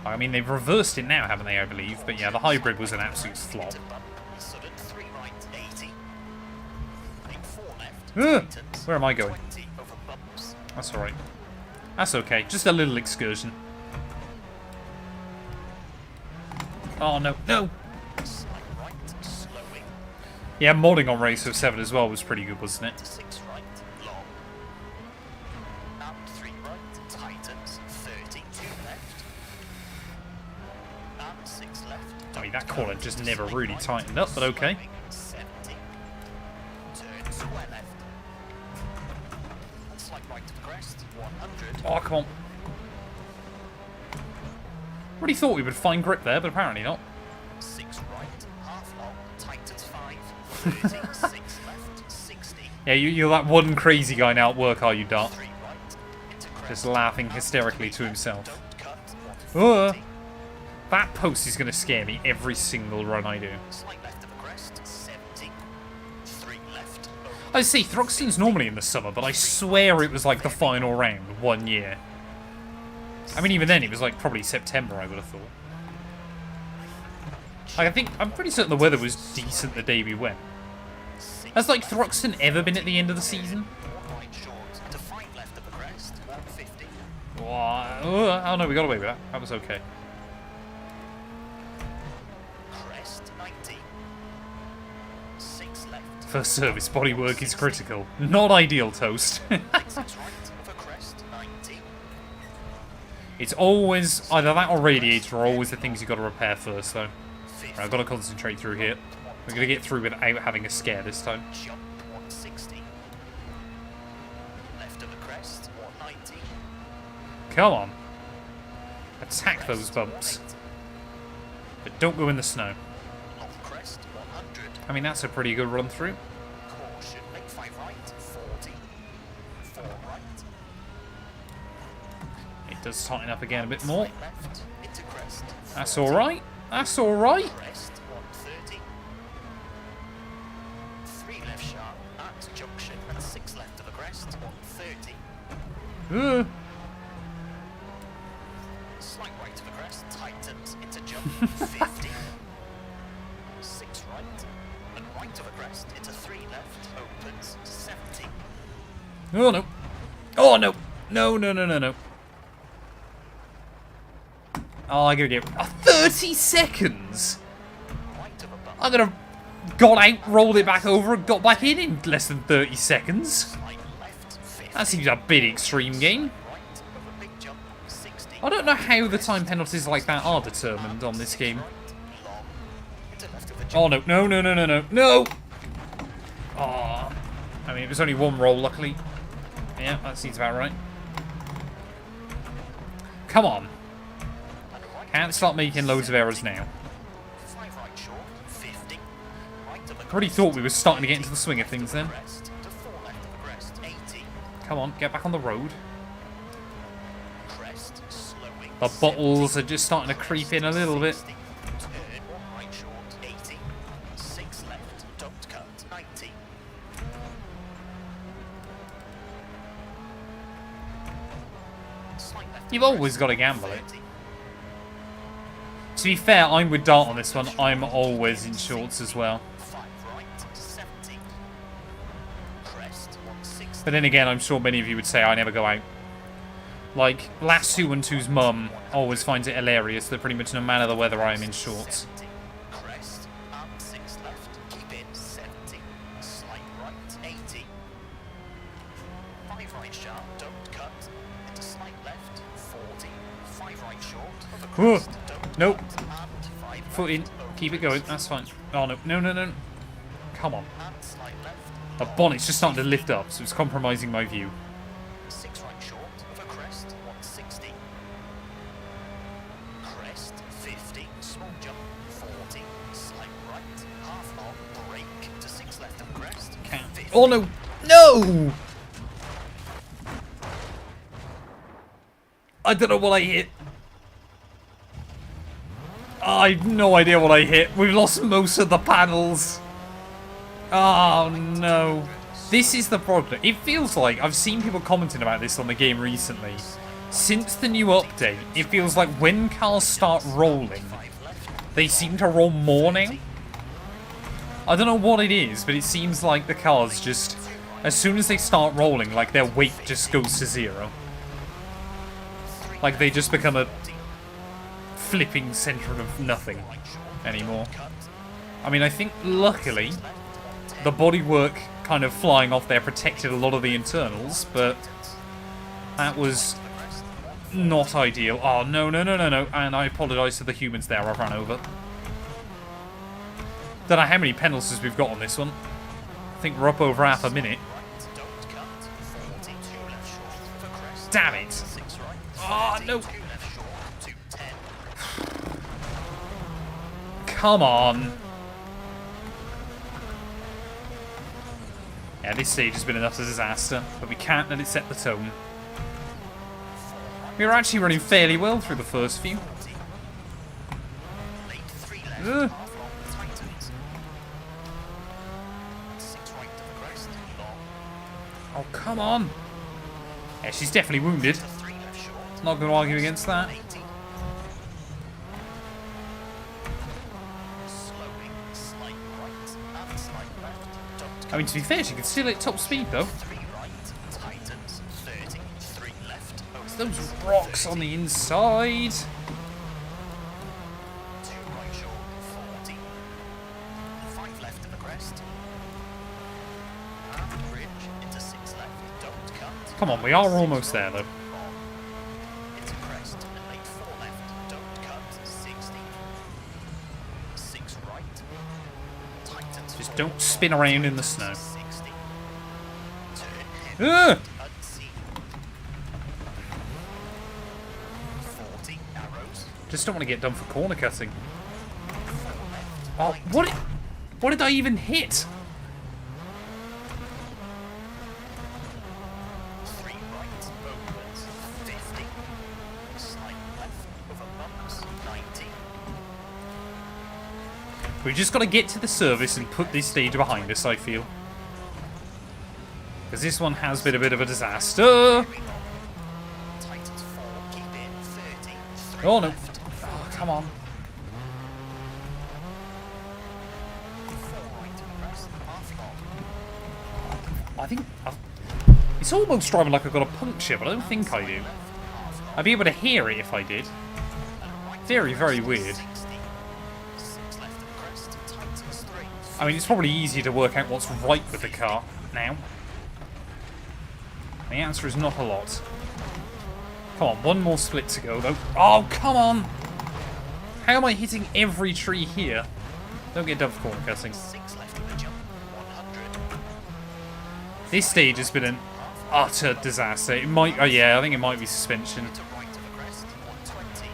I mean, they've reversed it now, haven't they, I believe? But yeah, the hybrid was an absolute flop. into bump, sudden, 3 right, 80, make 4 left, Ugh, tightens, where am I going? 20 over bumps, That's alright. That's okay. Just a little excursion. Oh, no. No! slide right, slowing, Yeah, modding on Race 07 as well was pretty good, wasn't it? 6 right, long, and 3 right, tightens, 30, 2 left, and 6 left. I mean, that corner just never really tightened up, but okay. 70, turn square left, and slide right to the crest, 100, Oh, come on. Really thought we would find grip there, but apparently not. 6 right, half long, tightens 5, 30, 6 left, 60, Yeah, you're that one crazy guy now at work, are you, Dart? 3 right, into crest, Just laughing hysterically to himself. don't cut, Uh, 140, that post is going to scare me every single run I do. slight left of the crest, 70, 3 left, I see, Thruxton's normally in the summer, but I swear it was like the final round one year. I mean, even then, it was like probably September, I would have thought. I'm pretty certain the weather was decent the day we went. Has like Thruxton ever been at the end of the season? 1 right short, to 5 left of the crest, 150, Oh no, we got away with that. That was okay. crest, 90, 6 left, First service bodywork is critical. Not ideal, Toast. 6 right over crest, 90, It's always either that or radiator are always the things you've got to repair first, though. 50, Right, I've got to concentrate through here. We're going to get through without having a scare this time. jump, 160, left of the crest, 190, Come on. Attack those bumps. 180, But don't go in the snow. long crest, 100, I mean, that's a pretty good run through. caution, make 5 right, 40, 4 right, It does tighten up again a bit more. slide left, into crest, That's alright. That's alright. crest, 130, 3 left sharp, at junction, and 6 left of the crest, 130, slight right of the crest, tightens, into jump, 50, 6 right, and right of the crest, into 3 left, opens, 70, Oh no. Oh no. No, no, no, no, no. Oh, I'm gonna get 30 seconds. right of a bump, I'm gonna got out, rolled it back over, and got back in less than 30 seconds. slide left, 50, That seems a bit extreme, game. right of a big jump, 60, I don't know how the time penalties like that are determined on this game. long, into left of the jump, Oh no, no, no, no, no, no, no! Oh, I mean, it was only one roll, luckily. Yeah, that seems about right. Come on. Can't start making loads of errors now. I already thought we were starting to get into the swing of things then. Come on, get back on the road. The bottles are just starting to creep in a little bit. You've always got to gamble it. To be fair, I'm with DiRT on this one. I'm always in shorts as well. But then again, I'm sure many of you would say I never go out. Like, Matt212's mum always finds it hilarious that pretty much no matter the weather, I am in shorts. Whoa. Nope. Foot in. Keep it going. That's fine. Oh, no. No, no, no. Come on. The bonnet's just starting to lift up, so it's compromising my view. 6 right short of a crest, 160. Crest, 50. Small jump, 40. Slight right. Half long, brake to 6 left of crest. Oh, no. No! I don't know what I hit. I have no idea what I hit. We've lost most of the panels. Oh, no. This is the problem. It feels like, I've seen people commenting about this on the game recently. Since the new update, it feels like when cars start rolling, they seem to roll more now. I don't know what it is, but it seems like the cars just, as soon as they start rolling, like their weight just goes to 0. Like they just become a flipping center of nothing anymore. I mean, I think luckily the bodywork kind of flying off there protected a lot of the internals, but that was not ideal. Oh, no, no, no, no, no. And I apologise to the humans there I've run over. Don't know how many penalties we've got on this one. I think we're up over half a minute. Damn it. Oh, no. Come on. Yeah, this stage has been enough of a disaster, but we can't let it set the tone. We were actually running fairly well through the first few. Ugh. Oh, come on. Yeah, she's definitely wounded. Not going to argue against that. I mean, to be fair, she can still hit top speed, though. It's those rocks on the inside. Come on, we are almost there, though. Just don't spin around in the snow. Ugh! Just don't want to get done for corner cutting. Oh, what did I even hit? We've just got to get to the service and put this stage behind us, I feel. Because this one has been a bit of a disaster. Oh, no. Oh, come on. I think... it's almost driving like I've got a puncture, but I don't think I do. I'd be able to hear it if I did. Very, very weird. I mean, it's probably easier to work out what's right with the car now. The answer is not a lot. Come on, one more split to go, though. Oh, come on! How am I hitting every tree here? Don't get done for corner cutting. This stage has been an utter disaster. It might, oh yeah, I think it might be suspension. To right of a crest, 120.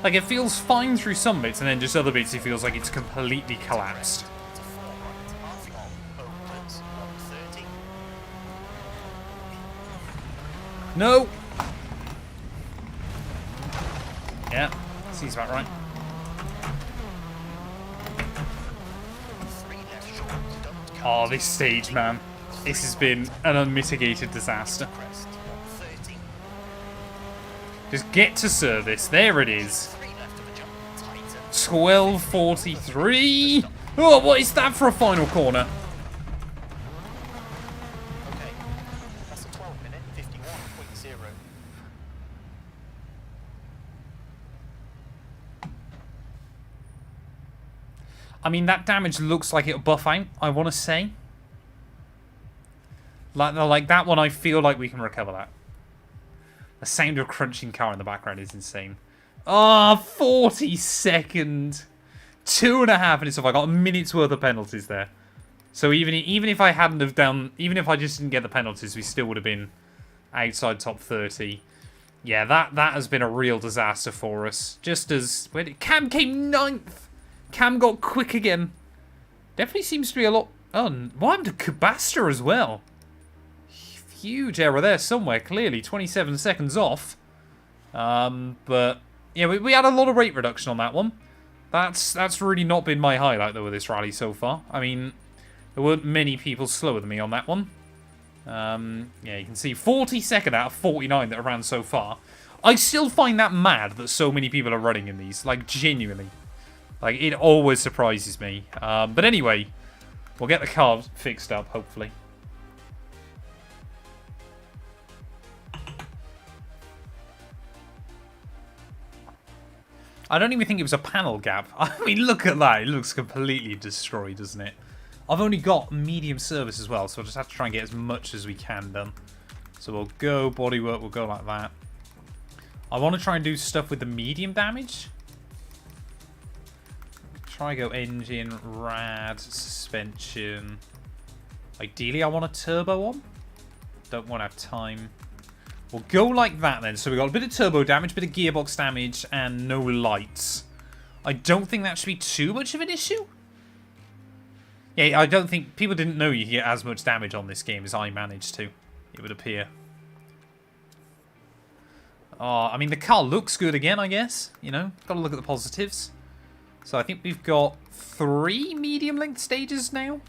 Like, it feels fine through some bits, and then just other bits it feels like it's completely collapsed. To 4 right, half long, opens, 130. No! Yeah, seems about right. 3 left short, don't cut. Oh, this stage, man. This has been an unmitigated disaster. Crest, 130. Just get to service. There it is. 3 left of a jump, tighten. 12:43. Oh, what is that for a final corner? Okay, that's a 12-minute 51.0. I mean, that damage looks like it'll buff out, I want to say. Like that one, I feel like we can recover that. The sound of a crunching car in the background is insane. Ah, 40-second. 2.5 minutes off. I got a minute's worth of penalties there. So even if I hadn't have done, even if I just didn't get the penalties, we still would have been outside top 30. Yeah, that has been a real disaster for us. Just as Cam came 9th. Cam got quick again. Definitely seems to be a lot. Oh, what happened to Kubasta as well? Huge error there somewhere. Clearly, 27 seconds off. But yeah, we had a lot of rate reduction on that one. That's really not been my highlight though with this rally so far. I mean, there weren't many people slower than me on that one. Yeah, you can see 42nd out of 49 that are ran so far. I still find that mad that so many people are running in these. Like, genuinely. Like, it always surprises me. But anyway, we'll get the car fixed up, hopefully. I don't even think it was a panel gap. I mean, look at that. It looks completely destroyed, doesn't it? I've only got medium service as well, so I'll just have to try and get as much as we can done. So we'll go bodywork, we'll go like that. I want to try and do stuff with the medium damage. Try go engine, rad, suspension. Ideally, I want a turbo on. Don't want to have time. We'll go like that then. So we got a bit of turbo damage, bit of gearbox damage, and no lights. I don't think that should be too much of an issue. Yeah, I don't think... People didn't know you get as much damage on this game as I managed to, it would appear. I mean, the car looks good again, I guess. You know, got to look at the positives. So I think we've got 3 medium-length stages now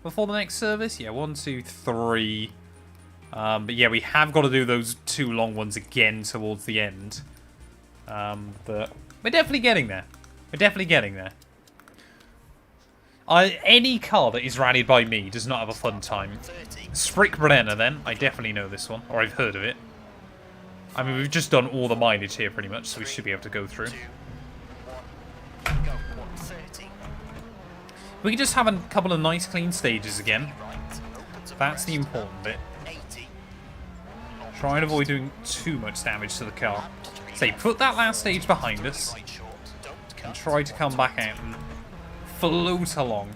before the next service. Yeah, 1, 2, 3... but yeah, we have got to do those 2 long ones again towards the end. But we're definitely getting there. We're definitely getting there. Any car that is rallied by me does not have a fun time. Sprickbrenner then. I definitely know this one. Or I've heard of it. I mean, we've just done all the mileage here pretty much, so we should be able to go through. We can just have a couple of nice clean stages again. That's the important bit. Try and avoid doing too much damage to the car. Say, put that last stage behind us. And try to come back out and float along.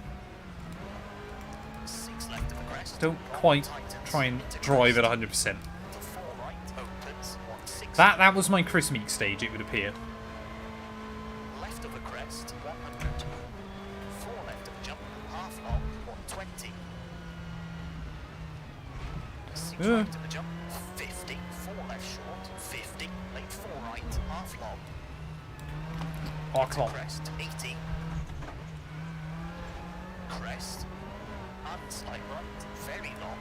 Don't quite try and drive at 100%. That was my Chris Meek stage, it would appear. Left of a crest, 100. 4 left of a jump, half long, 120. 6 right of a jump, 50. 4 left short, 50. Late 4 right, half long. Oh, come on. Crest, 80. Crest. And slight right, very long.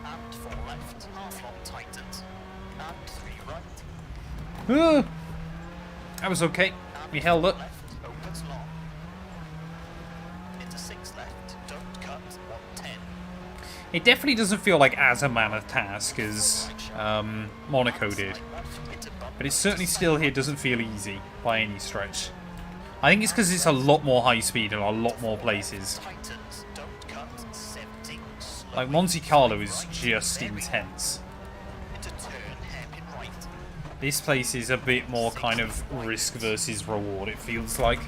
And 4 left, half long tightens. And 3 right. That was okay. We held it. Left, opens long. Into 6 left, don't cut, 110. It definitely doesn't feel like as a mammoth task as Monaco did. But it certainly still here doesn't feel easy by any stretch. I think it's because it's a lot more high speed in a lot more places. Tightens, don't cut, 70. Like Monte Carlo is just intense. Into turn, hairpin right. This place is a bit more kind of risk versus reward, it feels like.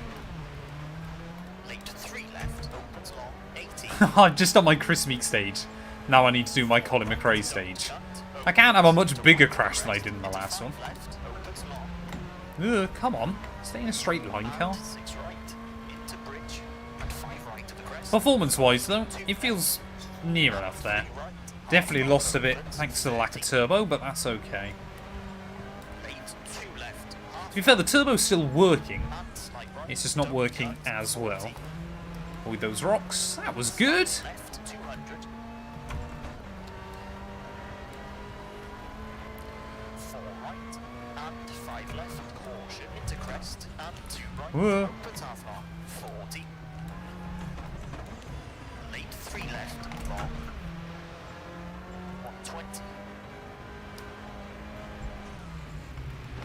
Late 3 left, opens long, 80. I'm just on my Chris Meek stage. Now I need to do my Colin McRae stage. I can't have a much bigger crash than I did in the last one. Ugh, come on. Stay in a straight line, car. Performance-wise, though, it feels near enough there. Definitely lost a bit thanks to the lack of turbo, but that's okay. To be fair, the turbo's still working. It's just not working as well. Avoid those rocks. That was good. Whoa.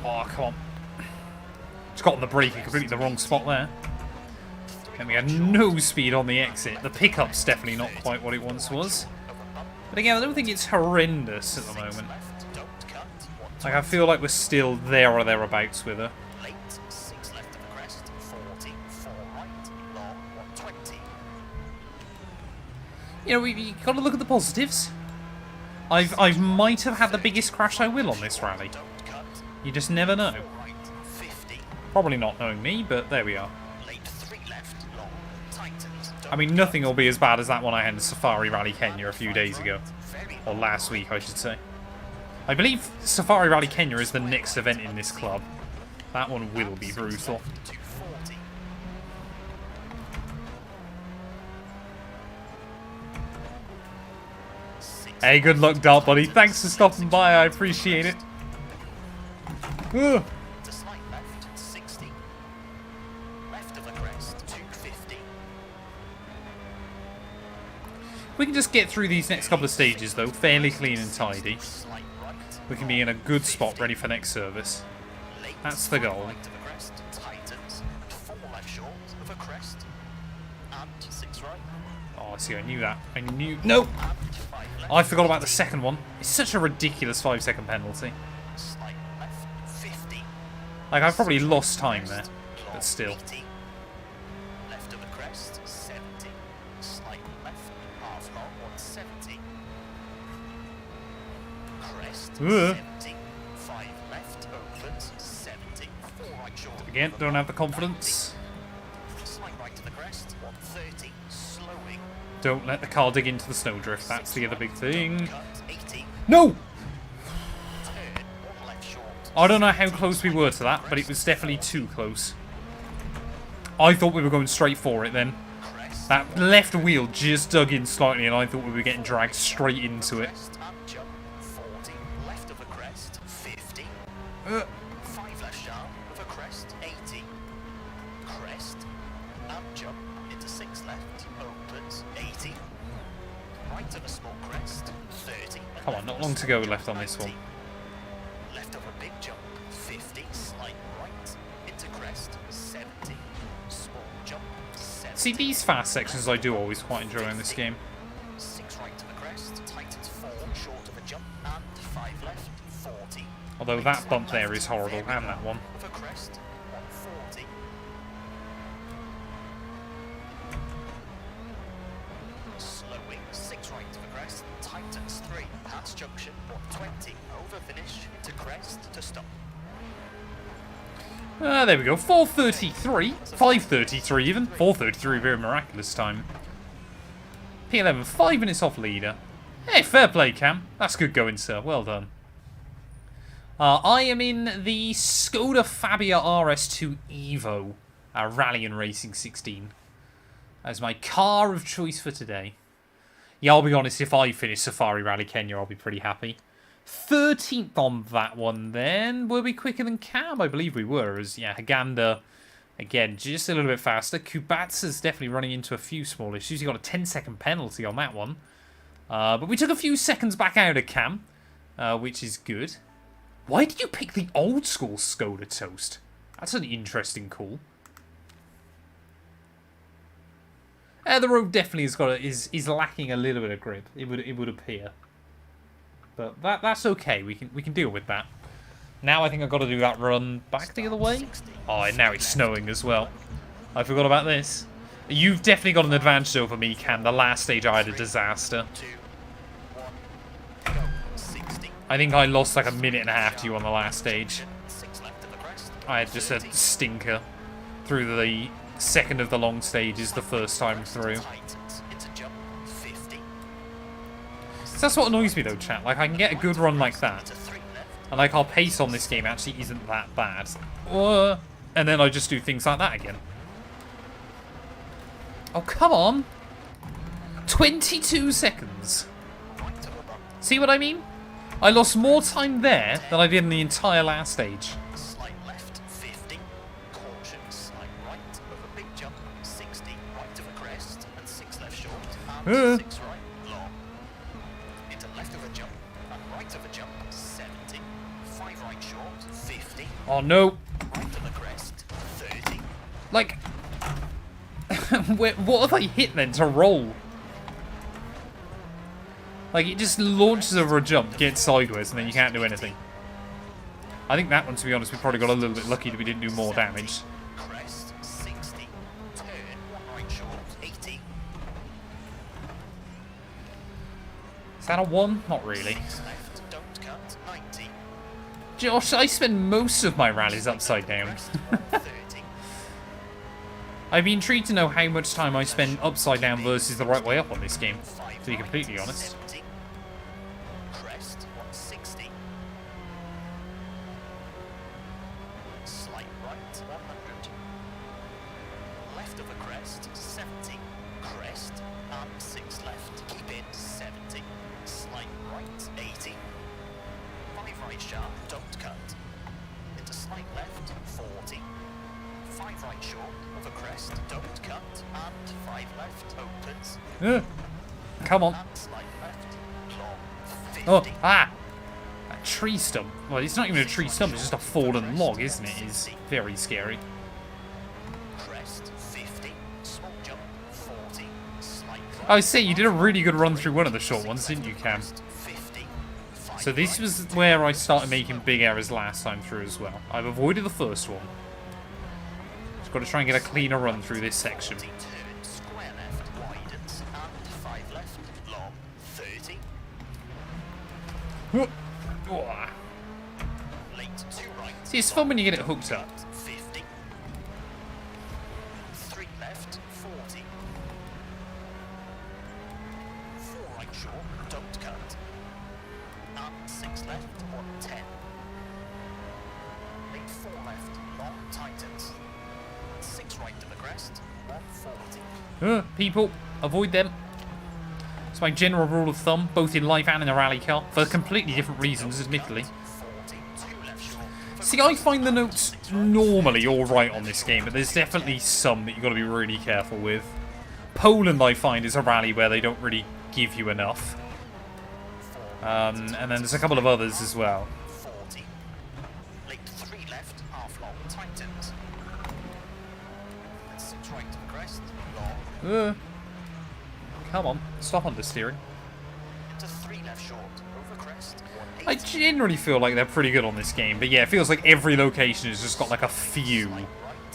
Oh, come on. Just got on the brake in completely the wrong spot there. And we had no speed on the exit. The pickup's definitely not quite what it once was. But again, I don't think it's horrendous at the moment. Like, I feel like we're still there or thereabouts with her. You know, we got to look at the positives. I might have had the biggest crash I will on this rally. You just never know. Probably not knowing me, but there we are. I mean, nothing will be as bad as that one I had in Safari Rally Kenya a few days ago. Or last week, I should say. I believe Safari Rally Kenya is the next event in this club. That one will be brutal. Hey, good luck, Dart Buddy. Thanks for stopping by. I appreciate it. Ugh. We can just get through these next couple of stages, though, fairly clean and tidy. We can be in a good spot, ready for next service. That's the goal. Oh, see, I knew that. I knew... No! I forgot about the second one. It's such a ridiculous 5-second penalty. Like, I've probably lost time there, but still. Again, don't have the confidence. Don't let the car dig into the snowdrift. That's the other big thing. No! I don't know how close we were to that, but it was definitely too close. I thought we were going straight for it then. That left wheel just dug in slightly and I thought we were getting dragged straight into it. Come on, not long to go left on this one. Left of a big jump, 50, slight right, into crest, 70, small jump, 70. See, these fast sections I do always quite enjoy in this game. 6 right to the crest, tightens 4, short of a jump, and 5 left, 40. Although that bump there is horrible, and that one. Of a crest, 140. Slowing, 6 right to the crest, tightens 3, past junction, 120, over finish, into crest, to stop. There we go, 4:33, 5:33 even, 4:33, very miraculous time. P11, 5 minutes off leader. Hey, fair play, Cam. That's good going, sir. Well done. I am in the Skoda Fabia RS2 Evo, Rally and Racing 16, as my car of choice for today. Yeah, I'll be honest, if I finish Safari Rally Kenya, I'll be pretty happy. 13th on that one then. Were we quicker than Cam? I believe we were, as, yeah, Haganda, again, just a little bit faster. Kubatsa's definitely running into a few small issues. He got a 10-second penalty on that one. But we took a few seconds back out of Cam, which is good. Why did you pick the old school Skoda Toast? That's an interesting call. The road definitely has got is lacking a little bit of grip. It would appear, but that's okay. We can deal with that. Now I think I've got to do that run back the other way. Oh, and now it's snowing as well. I forgot about this. You've definitely got an advantage over me, Cam. The last stage I had a disaster. 1, go, 60. I think I lost like a minute and a half to you on the last stage. 6 left of the crest. I had just a stinker through the second of the long stages the first time through. Tightens into jump, 50. So that's what annoys me though, chat. Like, I can get a good run like that, To 3 left. and like our pace on this game actually isn't that bad. And then I just do things like that again. Oh, come on. 22 seconds. Right of a bump. See what I mean? I lost more time there than I did in the entire last stage. Slight left, 50. Caution, slight right over big jump, 60. Right of a crest, and 6 left short. And 6 right, long. Into left of a jump, and right of a jump, 70. 5 right short, 50. Oh, no. Right of the crest, 30. Like, what have I hit then to roll? Like, it just launches over a jump, gets sideways, and then you can't do anything. I think that one, to be honest, we probably got a little bit lucky that we didn't do more damage. Crest, 60. Turn, 1 right short, 80. Is that a 1? Not really. 6 left, don't cut, 90. Josh, I spend most of my rallies upside down. Crest, 130. I'd be intrigued to know how much time I spend upside down versus the right way up on this game, to be completely honest. 70. Crest, 160. Slight right, 100. Left of a crest, 70. Crest, and 6 left. Keep in, 70. Slight right, 80. 5 right sharp, don't cut. Into slight left, 40. 5 right short, of a crest, don't cut. And 5 left, opens. Come on. And slight left, long, 50. Oh, ah! That tree stump. Well, it's not even a tree stump, it's just a fallen log, isn't it? It's very scary. Crest, 50. Small jump, 40. Slight right. I say, you did a really good run through one of the short ones, didn't you, Cam? 50. So this was where I started making big errors last time through as well. I've avoided the first one. Just got to try and get a cleaner run through this section. Turn, square left, widens, and 5 left, long, 30. Late 2 right. See, it's fun when you get it hooked up. 50. 3 left, 40. 4 right short, don't cut. And 6 left, 110. Late 4 left, long, tightens. 6 right to the crest, 140. People, avoid them. It's my general rule of thumb, both in life and in a rally car, for completely different reasons, admittedly. 40, 2 left short. See, I find the notes normally alright on this game, but there's definitely some that you've got to be really careful with. Poland, I find, is a rally where they don't really give you enough. And then there's a couple of others as well. 40. Late 3 left, half long, tightens. And 6 right to the crest, long. Come on, stop understeering. Into 3 left short, over crest, I 180. generally feel like they're pretty good on this game, but yeah, it feels like every location has just got like a few Right,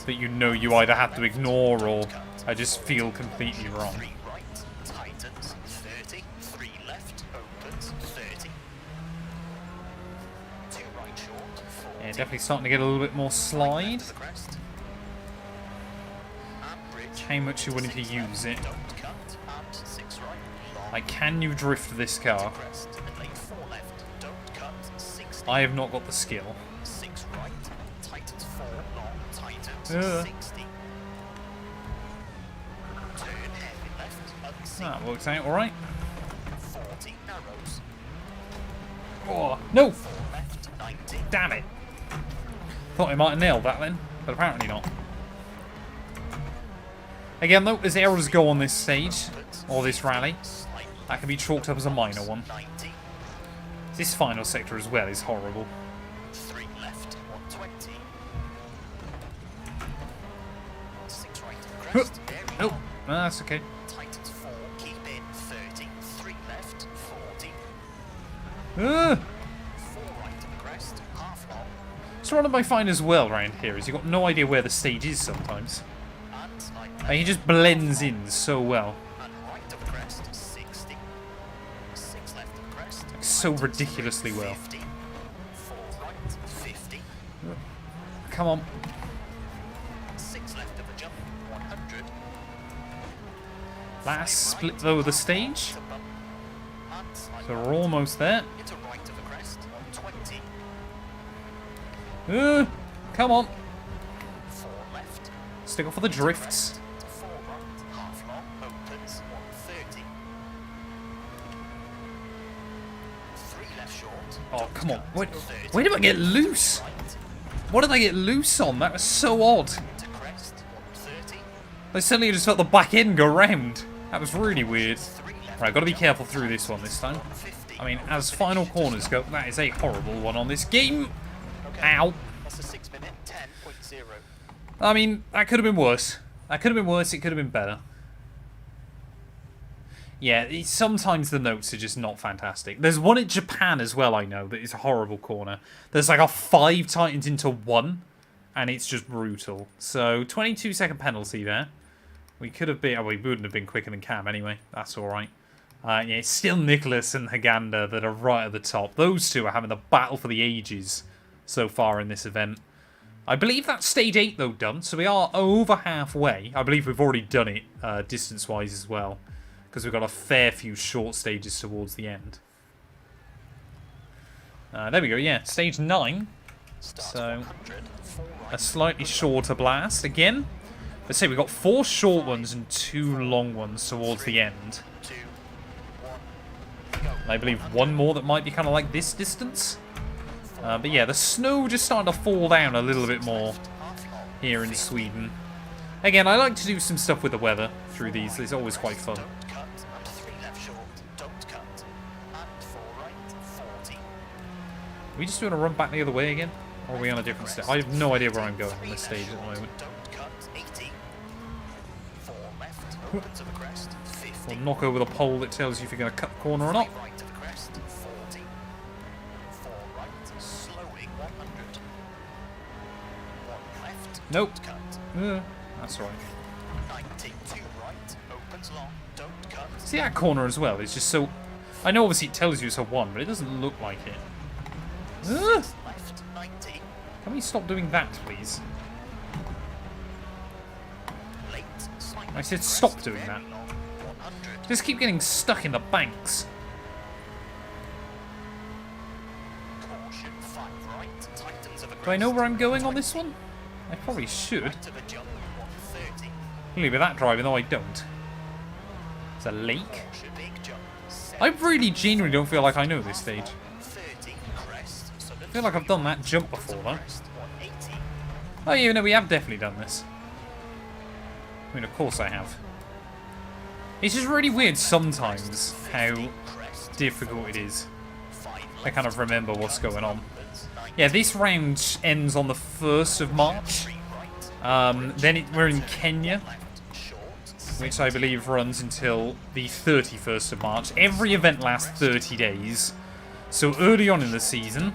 that you know you either have to ignore or I just feel completely wrong. 3 right, tightens, 30. 3 left, opens, 30. 2 right short, 40. Yeah, definitely starting to get a little bit more slide. Left to the crest. And bridge. How much you willing to 6 use left, it? Don't cut, and 6 right, long. Like, can you drift this car? Crest, and late 4 left, don't cut, 60. I have not got the skill. 6 right, tightens 4 long, tightens, Yeah. 60. Turn heavy left, unseen, That works out alright. 40, narrows, Oh, no! 4 left, 90. Damn it! Thought I might have nailed that then, but apparently not. Again though, as errors go on this stage, or this rally, Slightly that can be chalked up as a minor one. 90. This final sector as well is horrible. 3 left, 120. 6 right to the crest, very Oh, long. that's okay. Tightens 4, keep in, 30. 3 left, 40. Uh, 4 right to the crest, half long. so what I find as well around here is you've got no idea where the stage is sometimes. And slight left. And he just blends in so well. And right of the crest, 60. 6 left. left of crest. Like, so ridiculously well. 50. 4 right, 50. Come on. 6 left of a jump, 100. Last split though of the stage. Into bump. And slight So right. we're almost there. Into right of a crest, 20. Come on. 4 left. Stick off for the drifts. To 4 right, half long, opens, 130. 3 left short. Oh, come on. cut, Wait, 30. where did I get loose? Right, What did I get loose on? That was so odd. to crest, 130. I suddenly just felt the back end go round. That was really weird. 3 left. Right, gotta be careful through this one this time. 50. I mean, as final corners go, that is a horrible one on this game. Okay. Ow. That's a 6 minute 10.0. I mean, that could have been worse. That could have been worse, it could have been better. Yeah, sometimes the notes are just not fantastic. There's one in Japan as well, I know, that is a horrible corner. There's like a 5 tightens into 1, and it's just brutal. So, 22-second penalty there. We could have been... Oh, we wouldn't have been quicker than Cam anyway. That's alright. Yeah, it's still Nicholas and Haganda that are right at the top. Those two are having the battle for the ages so far in this event. I believe that's stage 8, though, done. So we are over halfway. I believe we've already done it distance-wise as well, because we've got a fair few short stages towards the end. There we go, yeah. Stage 9. Starts So, 100, 4 right, a slightly shorter blast again. Let's say we've got 4 short ones and 2 long ones towards the end. 2, 1, go. And I believe one more that might be kind of like this distance. But yeah, the snow just starting to fall down a little bit more Half long, here in Sweden. Again, I like to do some stuff with the weather through these. It's always quite fun. don't cut, and 3 left short, don't cut, and 4 right, 40. Are we just doing a run back the other way again? Or are we on a different stage? I have no idea where I'm going on this stage at the moment. Don't cut, 80. 4 left, opens of a crest, 50. We'll knock over the pole that tells you if you're going to cut the corner or not. 3 right of a crest, 40. 4 right, slowing, 100. 1 left, Nope. don't cut. That's right. 90, 2 right, opens long, don't cut. See that corner as well? It's just so... I know obviously it tells you it's a 1, but it doesn't look like it. Left, 90. Can we stop doing that, please? Late, slight I said crest, stop doing very that. long, 100. Just keep getting stuck in the banks. Caution, 5 right, tightens of a Do I know crest, where I'm going on this one? I probably should. right of a jump, 130. Only with that driving, though I don't. It's a lake. Caution, big jump, I 70. really genuinely don't feel like I know this stage. 30, crest, so I feel like I've done that jump before, though. crest, 180. Oh, yeah, no, we have definitely done this. I mean, of course I have. It's just really weird sometimes how Crest, difficult it is. 5 I left, kind of remember what's going on. opens, 90. Yeah, this round ends on the 1st of March. 3 right, Then we're in Kenya, left, short, which I believe runs until the 31st of March. Every event lasts 30 days. So early on in the season,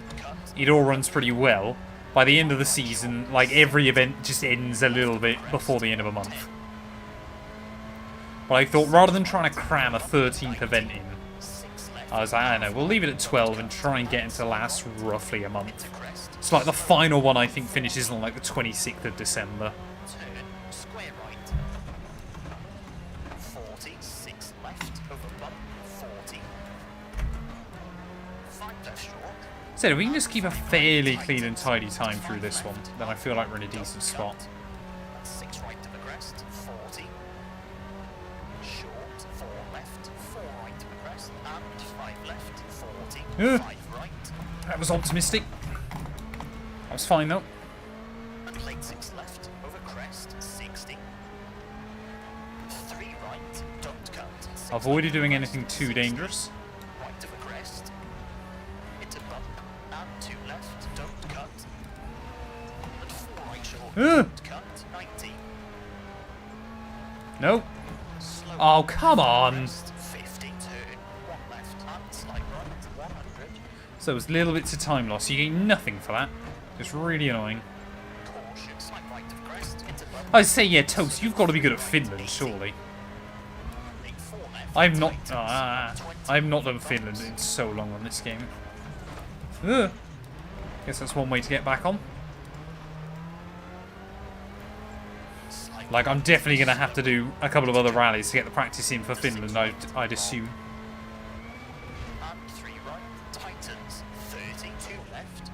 it all runs pretty well. By the end of the season, like, every event just ends a little bit before the end of a month. But I thought rather than trying to cram a 13th event in, 6 left, I was like, I don't know, we'll leave it at 12 and try and get it to last roughly a month. crest, So like the final one I think finishes on like the 26th of December. turn, square right. 40, 6 left, over bump, 40. 5 left short, So if we can just keep a fairly clean and tidy time through this one, then I feel like we're in a decent spot. 6 right to the crest, 40. Short, 4 left, 4 right to the crest, and 5 left, 40. Yeah. 5 right, That was optimistic. That was fine though. and plate 6 left, over crest, 60. 3 right, don't cut. 6 Avoided doing anything too dangerous. right to the crest. Into bump, and 2 left, don't cut. And 4 right short, don't cut, 90. No. Slow Oh, come on. crest, 50, turn, 1 left, and slight right, 100. So it was little bits of time loss. You get nothing for that. It's really annoying. Caution, slight right of crest, into bump. I say, yeah, Toast, you've got to be good at Finland, surely. Late 4 left, I'm not... tightens, Ah. 20. I've not done Finland in so long on this game. Ugh. Guess that's one way to get back on. Like, I'm definitely going to have to do a couple of other rallies to get the practice in for Finland, I'd assume. And 3 right, tightens, 30, 2 left,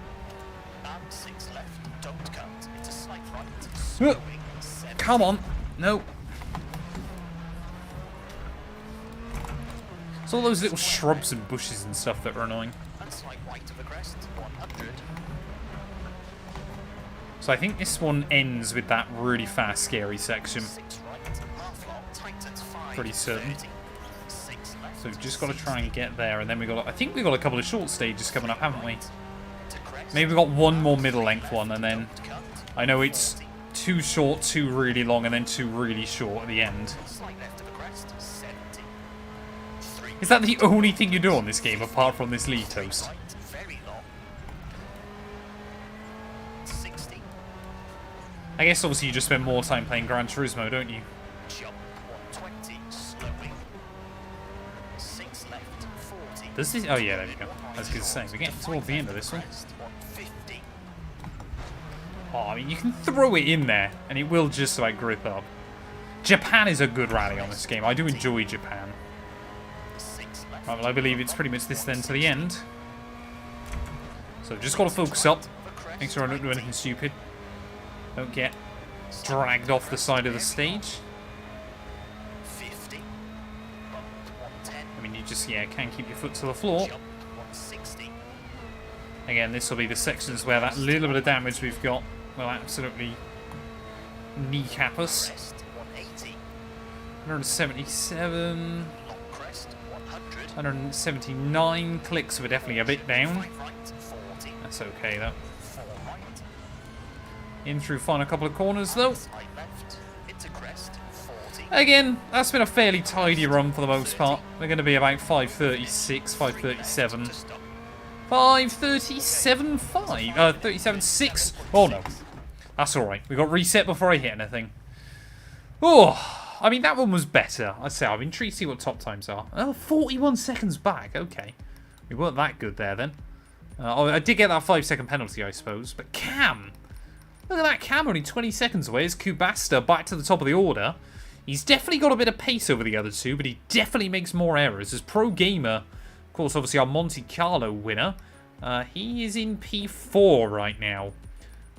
and 6 left, don't cut, it's a slight right, slowing, 7. Come on. No. It's all those little shrubs and bushes and stuff that are annoying. And slight right of the crest, 100. So I think this one ends with that really fast, scary section. 6 right, half long, tightens 5, Pretty certain. 30, 6 left. So we've just got to try and get there, and then we got. I think we've got a couple of short stages coming up, haven't we? To crest, Maybe we've got one more middle length one, and then don't cut, I know it's 2 short, 2 really long, and then 2 really short at the end. slight left of the crest, 70. 3 Is that the only thing you do on this game apart from this lead toast? right, very long. 60. I guess obviously you just spend more time playing Gran Turismo, don't you? Jump 120, slowing. 6 left, 40. Does this? Oh yeah, there you go. I was going to say, we're getting toward the end of this one. Crest, 150. Oh, I mean, you can throw it in there, and it will just like grip up. Japan is a good rally on this game. I do enjoy Japan. 6 left. Right, well, I believe it's pretty much this then to the end. So just got to focus up. Make sure I don't do anything stupid. Don't get dragged off the side of the stage. 50. Bump 110. I mean, you just, yeah, can keep your foot to the floor. Jump 160. Again, this will be the sections where that little bit of damage we've got will absolutely kneecap us. Crest 180. 177, Long crest 100. 179 clicks were definitely a bit down. 5 right 40. That's okay though. 4 right. In through final couple of corners though. Side left. Into crest 40. Again, that's been a fairly tidy run for the most part. We're going to be about 536, 537. To stop. 537, 37, 6. Oh no. That's alright. We got reset before I hit anything. Oh, I mean, that one was better. I'd say I'm intrigued to see what top times are. Oh, 41 seconds back. Okay. We weren't that good there then. Oh, I did get that 5-second penalty, I suppose. But Cam. Look at that Cam, only 20 seconds away. It's Kubasta back to the top of the order. He's definitely got a bit of pace over the other two, but he definitely makes more errors. As Pro Gamer, of course, obviously our Monte Carlo winner, he is in P4 right now.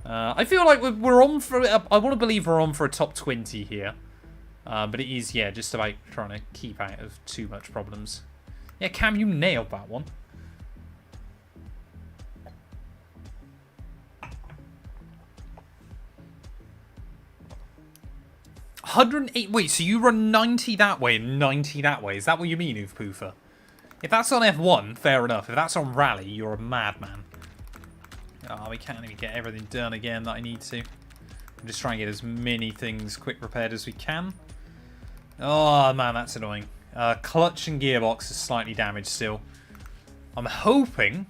I feel like we're on for... I want to believe we're on for a top 20 here. But it is, yeah, just about trying to keep out of too much problems. Yeah, Cam, you nailed that one. $108. Wait, so you run 90 that way and 90 that way? Is that what you mean, Oofpoofer? If that's on F1, fair enough. If that's on Rally, you're a madman. Oh, we can't even get everything done again that I need to. I'm just trying to get as many things quick repaired as we can. Oh, man, that's annoying. Clutch and gearbox is slightly damaged still. I'm hoping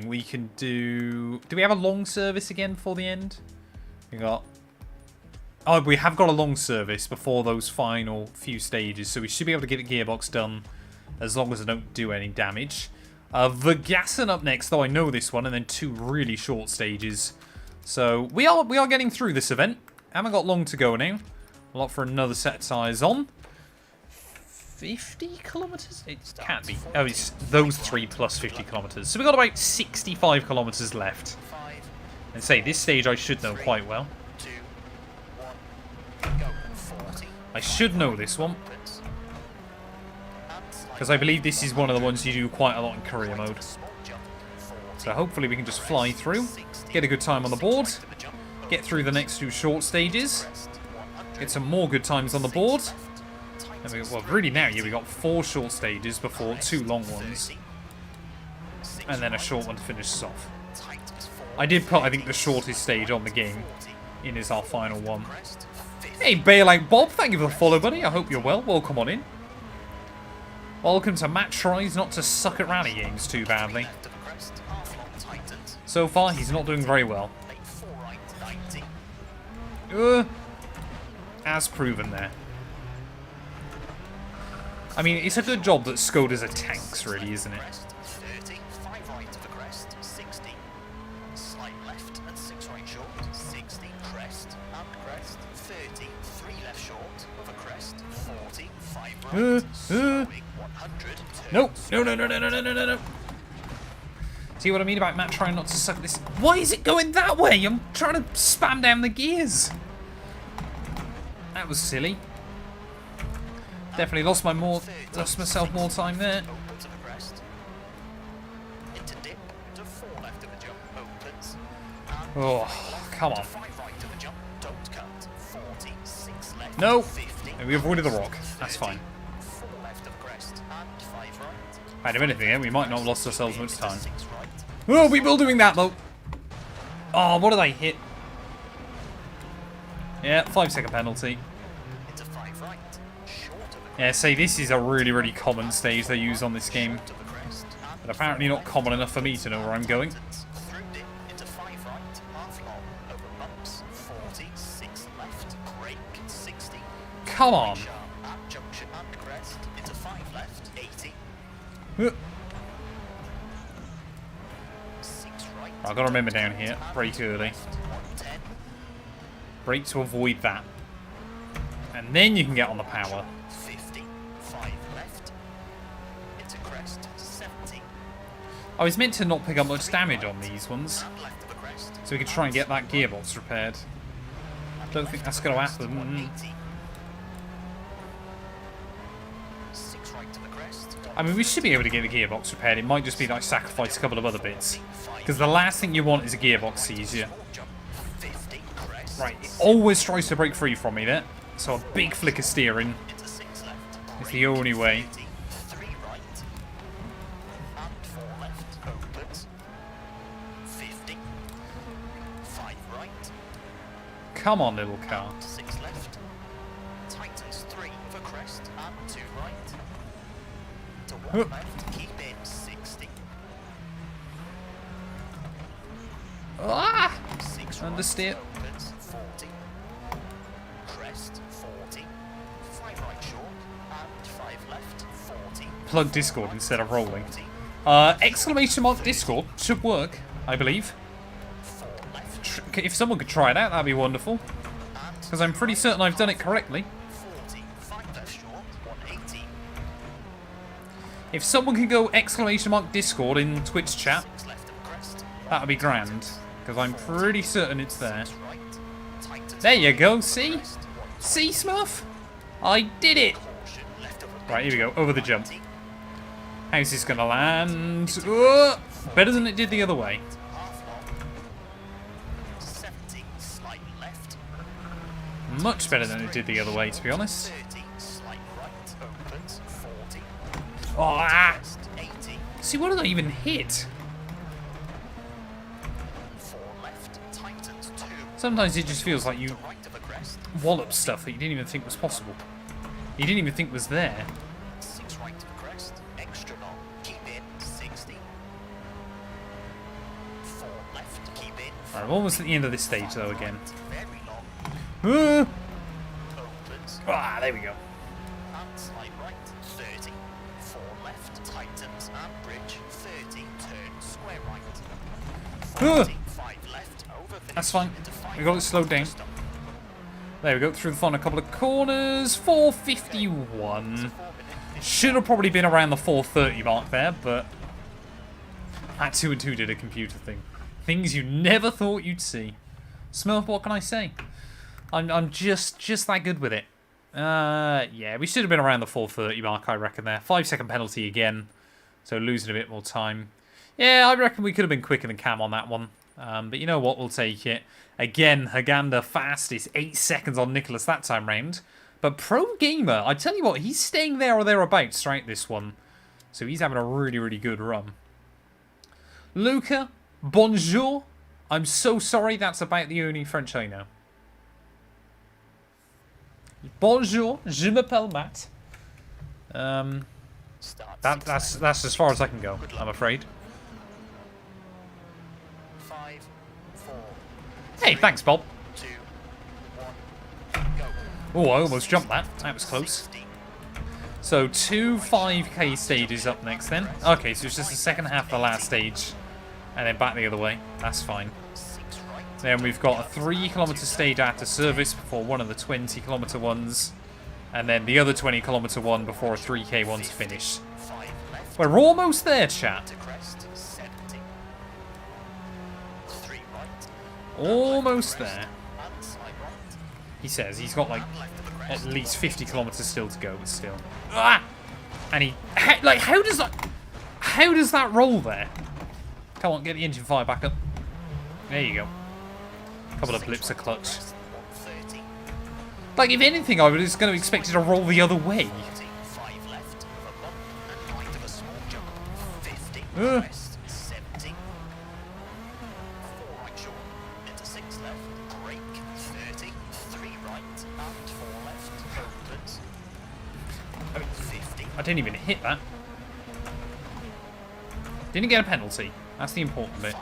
we can do... Do we have a long service again before the end? We got... Oh, we have got a long service before those final few stages, so we should be able to get the gearbox done as long as I don't do any damage. Vergassen up next, though I know this one, and then 2 really short stages. So we are getting through this event. Haven't got long to go now. We'll opt for another set of tyres on. 50 kilometres? It can't be. Oh, it's those 3 plus 50 kilometres. So we've got about 65 kilometres left. 5, And say, this stage I should know quite well. 2, 1, go 40. I should know this one, Opens. And slide because I believe this is one of the ones you do quite a lot in career mode. left, small jump, 40. So hopefully we can just fly through, get a good time on the board, To the jump, get through the next 2 short stages, crest, 100. get some more good times on the board. Left, And we, well, really now, yeah, we got 4 short stages before 2 long ones, 30. 6 and then a right, short one to finish us off. tight as 4. I did put, I think, the shortest stage on the game 40. in as our final one. Crest, 50. Hey, Bailout Bob, thank you for the follow, buddy. I hope you're well. Welcome on in. Welcome to Matt tries not to suck at rally games too badly. Left of the crest, half long tightens. So far, he's not doing very well. Late 4 right, 90. As proven there. I mean, it's a good job that Skodas are tanks, really, isn't it? 30, 5 right of the crest, 60. Slight left and 6 right short, 60, crest, and crest, 30, 3 left short of a crest, 40, 5 right, slowing, 100, No, no, no, no, no, no, no, no, no. See what I mean about Matt trying not to suck this? Why is it going that way? I'm trying to spam down the gears. That was silly. Definitely lost myself more time there. open to the crest. Into dip to 4 left of the jump, opens. And Oh, come on. 5 right of the jump, don't cut. 40, 6 left, No. 50. We avoided the rock. That's 30, fine. 4 left of the crest, and 5 right. Out of anything, we might not have lost ourselves much time. 6 right. Oh, we will doing that though. Oh, what did I hit? Yeah, 5-second penalty. Into 5 right. Short of the crest. Yeah, say this is a really, really common stage they use on this game. To the crest. And But apparently not common enough for me to know where I'm going. through dip into 5 right. Half long. Over bumps. 40. 6 left. Brake. 60. Come on. Sharp. At junction and crest. Into 5 left. 80. Uh, 6 right. I've got to remember down here. Brake early. 110. Brake to avoid that. And then you can get on the power. 50. 5 left. Into crest. 70. I was meant to not pick up much damage on these ones. And left of the crest. So we could try and get that gearbox repaired. Don't think that's going to happen. 180. 6 right to the crest. I mean, we should be able to get the gearbox repaired. It might just be that I sacrifice a couple of other bits. Because the last thing you want is a gearbox seizure. Jump. 50. Crest. Right, it always tries to break free from me there. So a big flick of steering Into 6 left. is the only way. 30, 3 right. And 4 left. Opens. 50. 5 right. Come on, little car. 6 left. Tightens 3 for crest and 2 right. To 1 Huh. left. Keep in 60. Ah! 6 Understeer. right. Opens 40. Crest 40. 5 right short and 5 left. 40. Plug Discord instead of rolling. 40. Exclamation mark Discord should work, I believe. 4 left. If someone could try it out, that'd be wonderful. And Because I'm pretty certain I've done it correctly. 40. 5 left short. 180. If someone could go exclamation mark Discord in Twitch chat, 6 left of crest. that'd be grand. Because I'm pretty certain it's there. 6 right. Tightens There you 5 go, of see? crest, 120. See, Smurf? I did it! Caution, left of a Right, here we go, over the jump. 90. How's this gonna land? Oh, better than it did the other way. Half long. 70. Slight left. Much better than it did the other way, to be honest. 30. Slight right. Opens. 40. Oh, ah! Crest 80. See, what did I even hit? 4 left. Tightens 2. Sometimes it just feels like you To right of a crest. wallop stuff that you didn't even think was possible. You didn't even think was there. 6 right of a crest. Extra long. Keep in 60. 4 left. Keep in. Alright, I'm almost at the end of this stage, though, again. Very long. Ah! Opens. Ah, there we go. And slide right. 30. 4 left. Tightens and bridge. 30. Turn square right. Ah! 40. 5 left. Over finish. That's fine. Into 5 We got it right. slowed down. Stop. There we go, through the final couple of corners. 451. 4 minute. Should have probably been around the 430 mark there, but Matt212 did a computer thing. Things you never thought you'd see. Smurf, what can I say? I'm just that good with it. Yeah, we should have been around the 430 mark, I reckon there. 5-second penalty again, so losing a bit more time. Yeah, I reckon we could have been quicker than Cam on that one. But you know what, we'll take it. Again, Haganda fastest, 8 seconds on Nicholas that time round. But Pro Gamer, I tell you what, he's staying there or thereabouts throughout this one. So he's having a really, really good run. Luca, bonjour. I'm so sorry, that's about the only French I know. Bonjour, je m'appelle Matt. Start That's as far as I can go, I'm afraid. 5, 4, Hey, thanks, Bob. 2, 1, go. Oh, I almost jumped that. That was close. 60. So 2 5k stages up next then. Okay, so it's just the second half of the last stage. And then back the other way. That's fine. Then we've got a 3-kilometer stage after service before one of the 20-kilometer ones. And then the other 20-kilometer one before a 3k one's finished. We're almost there, chat. Almost there. He says he's got like at least 50 kilometers still to go, but still. Ah! And he, like, how does that roll there? Come on, get the engine fire back up. There you go. Couple of blips of clutch. Like, if anything, I was going to expect it to roll the other way. I didn't even hit that. Didn't get a penalty. That's the important bit.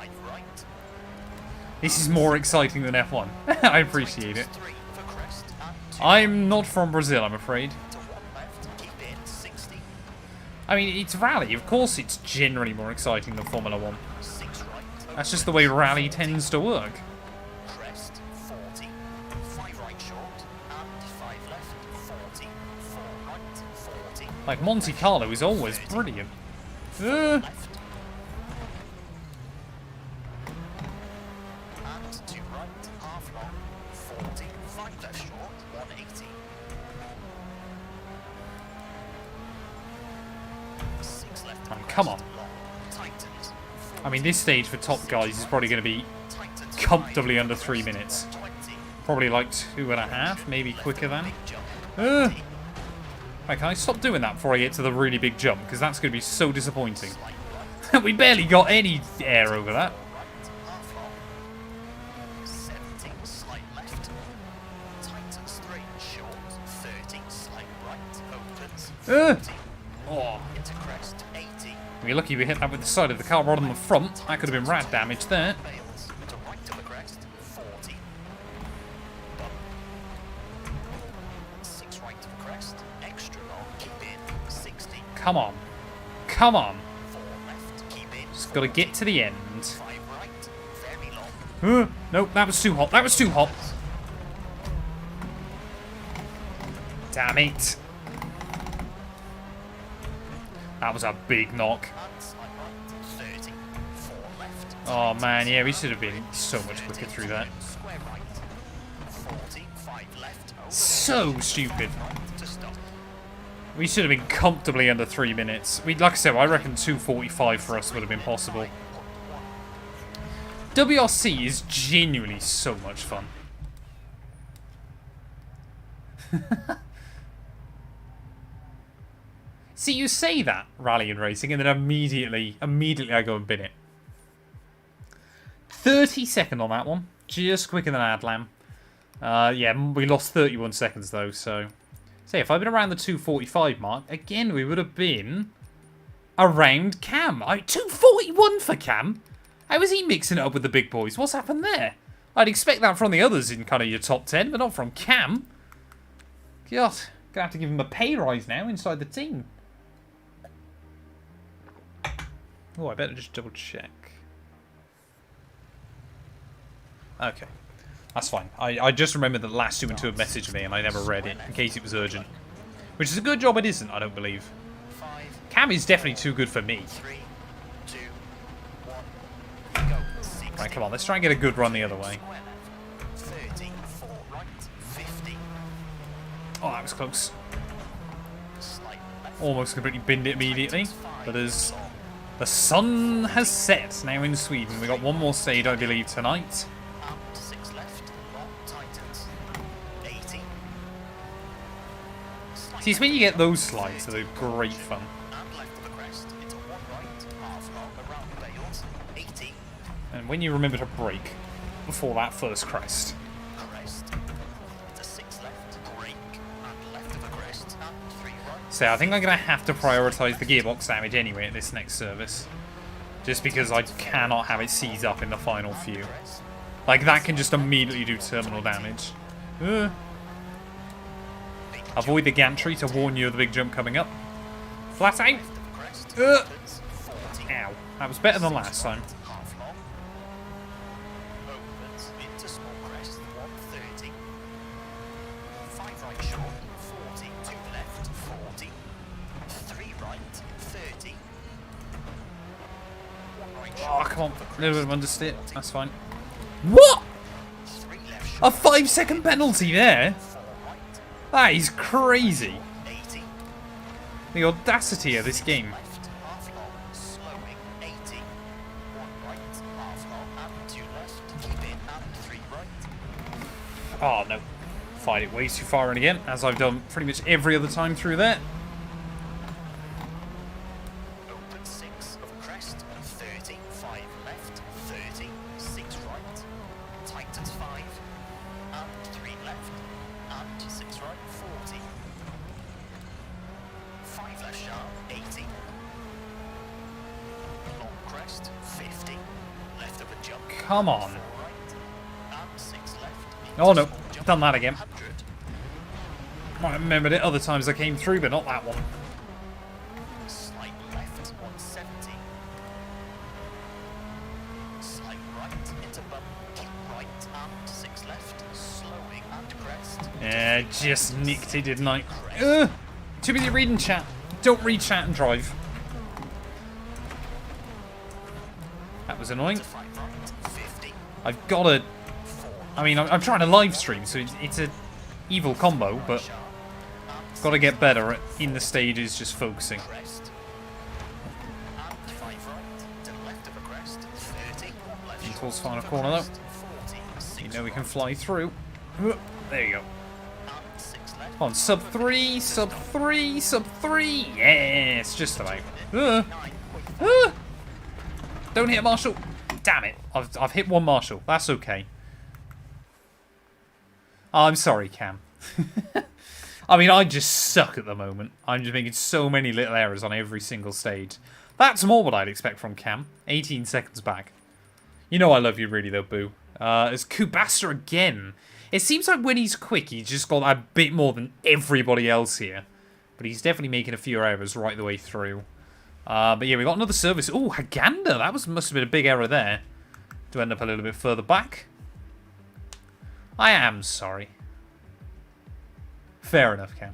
This is more exciting than F1. I appreciate it. I'm not from Brazil, I'm afraid. I mean, it's rally. Of course it's generally more exciting than Formula 1. That's just the way rally tends to work. Like, Monte Carlo is always brilliant. Come on. I mean, this stage for top guys is probably going to be comfortably under 3 minutes. Probably like 2.5, maybe quicker than. Right, can I stop doing that before I get to the really big jump? Because that's going to be so disappointing. We barely got any air over that. Oh. We're lucky we hit that with the side of the car rather than the front. That could have been rat damage there. Come on. Come on. Just got to get to the end. Nope, that was too hot. That was too hot. Damn it. That was a big knock. Oh man, yeah, we should have been so much quicker through that. So stupid. We should have been comfortably under 3 minutes. Like I said, I reckon 2:45 for us would have been possible. WRC is genuinely so much fun. See, you say that, rally and racing, and then immediately I go and bin it. 30-second on that one. Just quicker than Adlam. Yeah, we lost 31 seconds though, so... Say, if I'd been around the 2:45 mark, again, we would have been around Cam. 2:41 for Cam? How is he mixing it up with the big boys? What's happened there? I'd expect that from the others in kind of your top 10, but not from Cam. God, gonna have to give him a pay rise now inside the team. Oh, I better just double check. Okay. That's fine. I just remembered that last 2 and 2 had messaged me and I never read it in case it was urgent. Which is a good job it isn't, I don't believe. Cam is definitely too good for me. Right, come on, let's try and get a good run the other way. Oh, that was close. Almost completely binned it immediately. But as the sun has set now in Sweden, we got one more stage, I believe, tonight. See, it's when you get those slides that are great fun. And when you remember to brake before that first crest. So I think I'm going to have to prioritise the gearbox damage anyway at this next service. Just because I cannot have it seize up in the final few. Like, that can just immediately do terminal damage. Avoid the gantry to warn you of the big jump coming up. Flat out. Left of the crest, Ow. opens, 40. That was better than last time. Half long. Opens into small crest, 130. 5 right short, 40. 2 left, 40. 3 right, 30. 1 right Oh, short. come on. A little bit of understeer. That's fine. What? 3 left A short. 5-second penalty there? 4 right, That is crazy. 80. The audacity of this game. Left, half long, slowing, 80. 1 right, half long, and 2 left. Keep in, and 3 right. Oh, no. Fired it way too far in again, as I've done pretty much every other time through there. Open 6 of crest, 30, 5 left, 30, 6 right, tightens 5, and 3 left, and 6 right, 40. 5 left sharp, 80. Long crest, 50. Left of a jump. Come on. 4 right, and 6 left. Oh, into no. small jump, Done that again. 100. I remembered it other times I came through, but not that one. Slight left, 170. Slight right into bump, keep right and 6 left, slowing and crest. Yeah, just nicked it, didn't I? Ugh. Too busy reading chat. Don't read chat and drive. That was annoying. To 5 right, 50. I've got to... 4 I mean, I'm trying to live stream, so it's a evil combo, but sharp and got to get better at, in the stages, just focusing. crest. And 5 right, to the left of a crest, 30. 1 left In short towards final of a corner, though. crest, 40. 6 You know we can right, fly through. There you go. and 6 left. Come on, sub 3, sub 3, sub 3. Yes, just about. 9.5. Don't hit a marshal. Damn it. I've hit one marshal. That's okay. Oh, I'm sorry, Cam. I mean, I just suck at the moment. I'm just making so many little errors on every single stage. That's more what I'd expect from Cam. 18 seconds back. You know I love you really, though, Boo. It's Kubasta again. It seems like when he's quick, he's just got a bit more than everybody else here. But he's definitely making a few errors right the way through. But yeah, we got another service. Oh, Haganda. That must have been a big error there. To end up a little bit further back. I am sorry. Fair enough, Cam.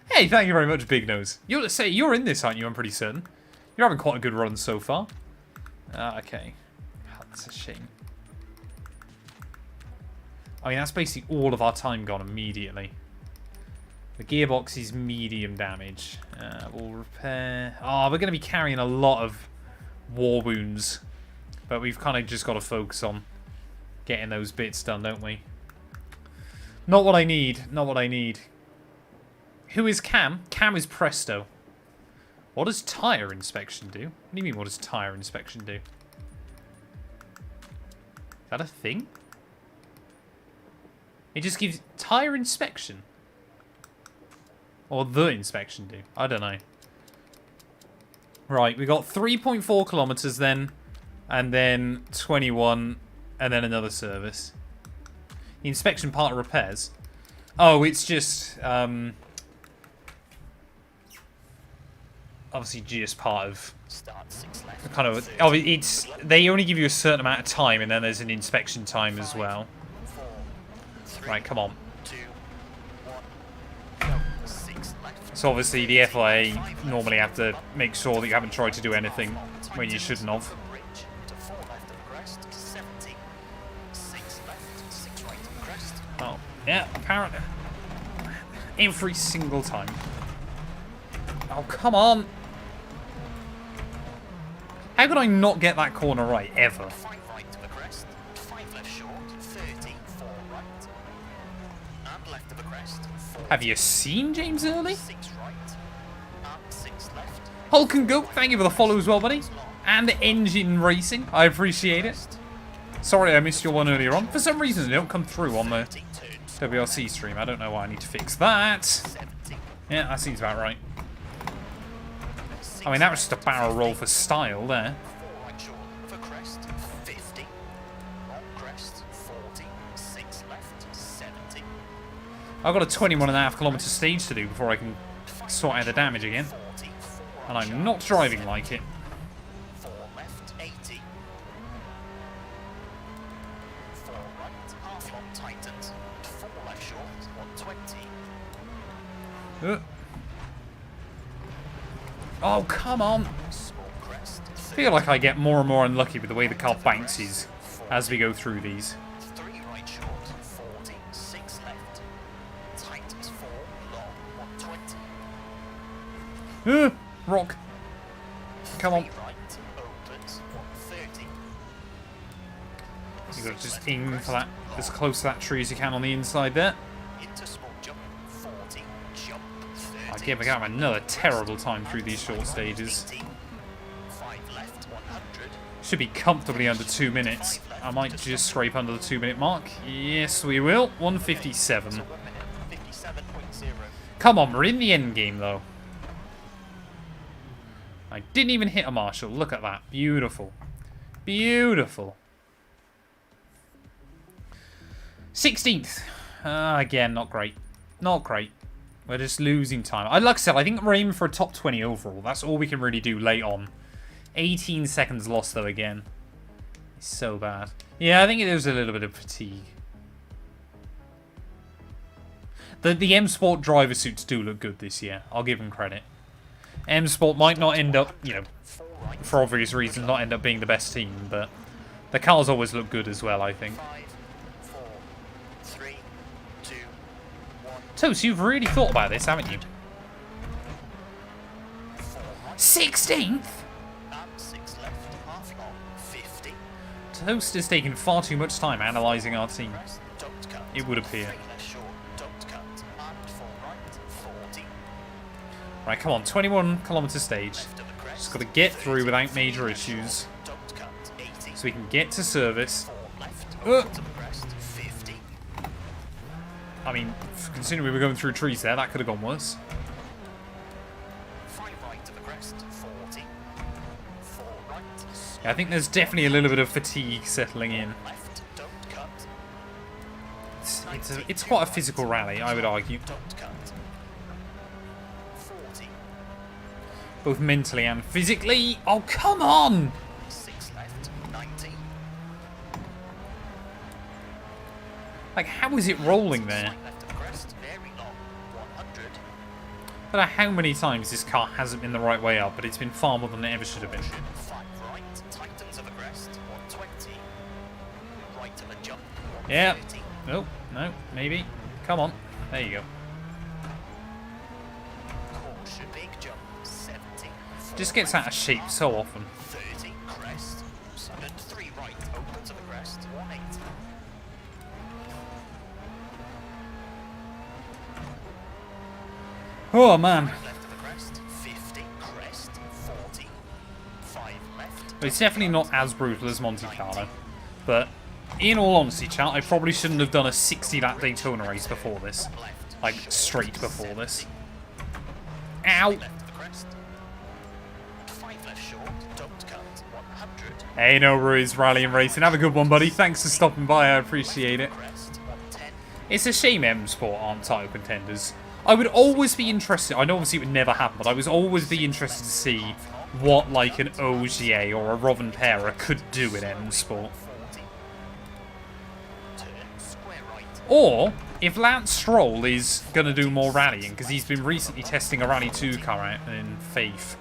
Hey, thank you very much, Big Nose. You're in this, aren't you? I'm pretty certain. You're having quite a good run so far. Okay. Oh, that's a shame. I mean, that's basically all of our time gone immediately. The gearbox is medium damage. We'll repair... Oh, we're going to be carrying a lot of war wounds. But we've kind of just got to focus on getting those bits done, don't we? Not what I need. Not what I need. Who is Cam? Cam is Presto. What does tyre inspection do? What do you mean, what does tyre inspection do? Is that a thing? It just gives tyre inspection. Or the inspection do. I don't know. Right, we got 3.4 kilometers then. And then 21. And then another service. The inspection part of repairs. Oh, it's just... obviously just part of... Start 6 left. the kind of... Oh, it's... They only give you a certain amount of time. And then there's an inspection time as well. 4, 3, Right, come on. 2, 1. Go. 6 left. So obviously the FIA normally have to make sure that you haven't tried to do anything when you shouldn't have. Bridge to 4 left of crest, 70. 6 left, 6 right of crest. Oh, yeah, apparently. Every single time. Oh, come on. How could I not get that corner right, ever? 5 right of a crest, 5 left short, 30, 4 right. And left of a crest, 4. Have you seen James Early? 6 right. And 6 left. Hulk and Goat, thank you for the follow as well, buddy. And Engine Racing, I appreciate it. Sorry I missed your one earlier on. For some reason, it don't come through on the 30 turns. WRC stream. I don't know why I need to fix that. 70. Yeah, that seems about right. 6 I mean, that was just a barrel roll for style there. 4 right short of a crest, 50. Long crest, 40. 6 left, 70. I've got a 21.5 km stage to do before I can sort out the damage again. 40, 4 And I'm sharp, not driving like it. 4 left, 80. 4 right, half long tightens. 4 left short, 120. Oh, come on. Small crest, I feel like I get more and more unlucky with the way the car bounces as we go through these. 3 right short, 40, 6 left. Tightens 4 long, 120. Rock. Come on. 3 right, opens, 130. You've got to just aim for that, as close to that tree as you can on the inside there. Into small jump, 40, jump, 30. I give another terrible time through these short stages. 80, 5 left, 100. Should be comfortably under 2 minutes. I might just scrape under the 2-minute mark. Yes, we will. 1:57. 1 minute, 57.0. Come on, we're in the end game though. I didn't even hit a marshal. Look at that. Beautiful. Beautiful. 16th. Again, not great. Not great. We're just losing time. Like I said, I think we're aiming for a top 20 overall. That's all we can really do late on. 18 seconds lost, though, again. It's so bad. Yeah, I think it was a little bit of fatigue. The M Sport driver suits do look good this year. I'll give them credit. M Sport might not end up, you know, for obvious reasons, not end up being the best team, but the cars always look good as well, I think. 5, 4, 3, 2, 1. Toast, you've really thought about this, haven't you? 4 right, 16th? and 6 left, half long, 50. Toast is taking far too much time analysing our team. Crest, don't cut. It would appear. 3 left short, don't cut. And 4 right, 40. Right, come on, 21 kilometre stage. Left of the crest. Just got to get through without major issues, Don't cut. 80. so we can get to service. 4 left, Uh. over to the crest, 50. I mean, considering we were going through trees there, that could have gone worse. 5 right to the crest, 40. 4 right, Yeah, I think there's definitely a little bit of fatigue settling in. left, don't cut. It's quite a physical rally, I would argue, Don't cut. 40. both mentally and physically. Oh, come on! 6 left, 90. Like, how is it rolling there? Slight left of the crest, very long, 100. I don't know how many times this car hasn't been the right way up, but it's been far more than it ever should have been. 5 right, tightens of the crest, 120. Right to the jump, Yeah. 130. Oh, no, maybe. Come on. There you go. Caution, big jump, 70. Just gets out of shape so often. 30, crest, and 3 right, open to the crest, 180. Oh, man. Left of the crest, 50, crest, 40. 5 left, It's definitely not as brutal as Monte Carlo. But, in all honesty, chat, I probably shouldn't have done a 60-lap Daytona race before this. left. Like, straight before this. Ow! Left of the crest. 5 left short, don't cut, 100. Hey, no worries, Rally and Racing. Have a good one, buddy. Thanks for stopping by. I appreciate it. Crest, 110. It's a shame M Sport aren't title contenders. I would always be interested. I know obviously it would never happen, but I would always be interested to see what, like, an Ogier or a Rovanpera could do in M Sport. 40. Turn, square right. Or, if Lance Stroll is going to do more rallying, because he's been recently testing a Rally 2 car out in Faith.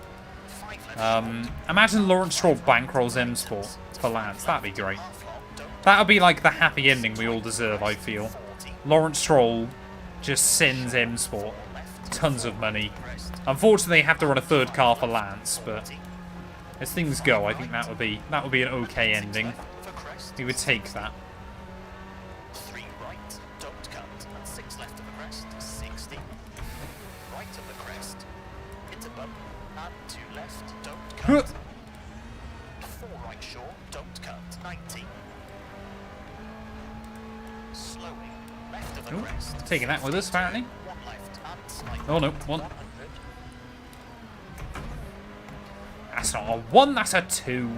5 left Imagine Lawrence Stroll bankrolls M Sport for Lance. That'd be great. half long, don't That would be like the happy ending we all deserve, I feel. 40. Lawrence Stroll just sends M Sport tons of money. Unfortunately, they have to run a third car for Lance, but as things go, I think that would be an okay ending. For crest, We would take that. 3 right, don't cut, and 6 left of the crest, 60. Right of the crest, into bump, and 2 left, don't cut. 4 right short, don't cut, 90. Slowing, left of the Ooh, crest. taking that with us, apparently. 1 left, and slightly. Oh no, one. 100. That's not a 1, that's a 2.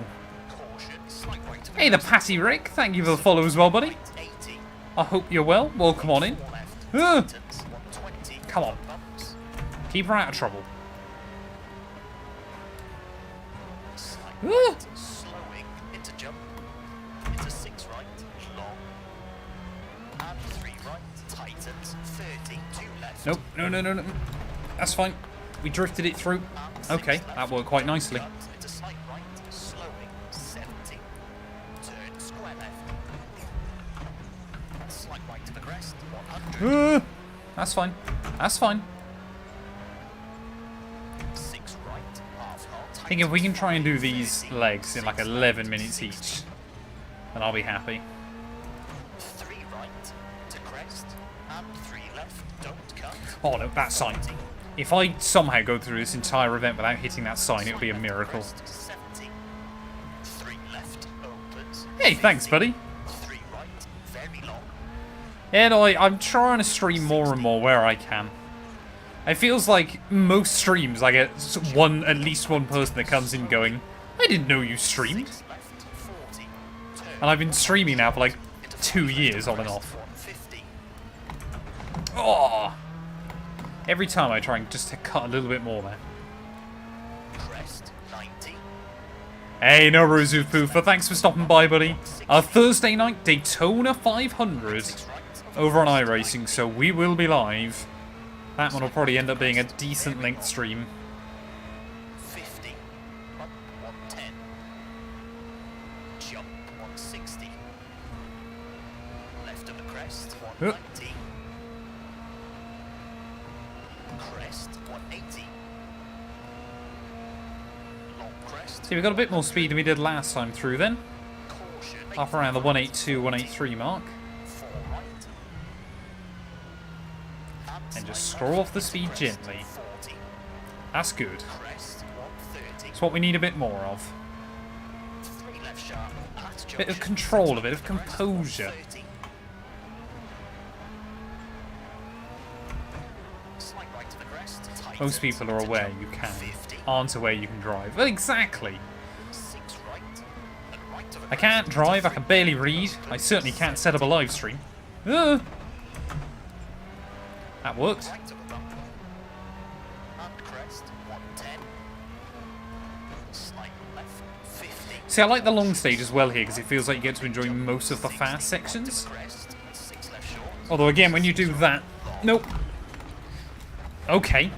Caution, slight right of the Hey, the crest. Patty Rick, thank you for the follow as well, buddy. 80. I hope you're well. Welcome on in. 4 left, Ah. tightens. Come on. Bumps. Keep her out of trouble. Slight Woo! right, slowing into jump. Into 6 right, long. And 3 right, tightens. 30, 2 left. Nope. No, no, no, no. That's fine. We drifted it through. And 6 Okay, left. that worked quite nicely. Cut into slight right, slowing. 70. Turn square left. Slight right to the crest. 100. That's fine. That's fine. 6 right, half knot. I think if we can try and do these legs in like 11 minutes each, then I'll be happy. 3 right to crest. And 3 left, don't cut. Oh no, that sign. If I somehow go through this entire event without hitting that sign, it would be a miracle. 70. 3 left opens. Hey, thanks, buddy. 3 right, very long. Yeah, no, I'm trying to stream more and more where I can. It feels like most streams I get at least one person that comes in going, I didn't know you streamed. 6 left, 40. Turn And I've been streaming now for like into 2 5 years on and crest, off. 150. Oh! Every time I try and just cut a little bit more there. Crest, 90. Hey, no Poofa, thanks for stopping by, buddy. Our Thursday night Daytona 500 6 right, over on iRacing, so we will be live. That one will probably end up being a decent length stream. 50. Up, 110. Jump, 160. Left of the crest, 190. Crest, 180. Long crest. See, we got a bit more speed than we did last time through then. Caution. Up around the 182, 183 mark. 4 right. And just scroll off the speed gently. 40. That's good. Crest, 130. It's what we need a bit more of. 3 left sharp. Pat Bit of junction, control, a bit of 30 crest, composure. 130. Slight right to the crest. Tightens Most people are to aware jump, you can, 50. aren't aware you can drive. Well, exactly. 6 right. And right to the I can't drive, I can barely read. I certainly can't set up a live stream. That worked. Right to the bump. And crest, 110. Slight left, 50. See, I like the long stage as well here because it feels like you get to enjoy most of the fast sections. Crest, 6 left short. Although again, when you do that... Nope. Okay.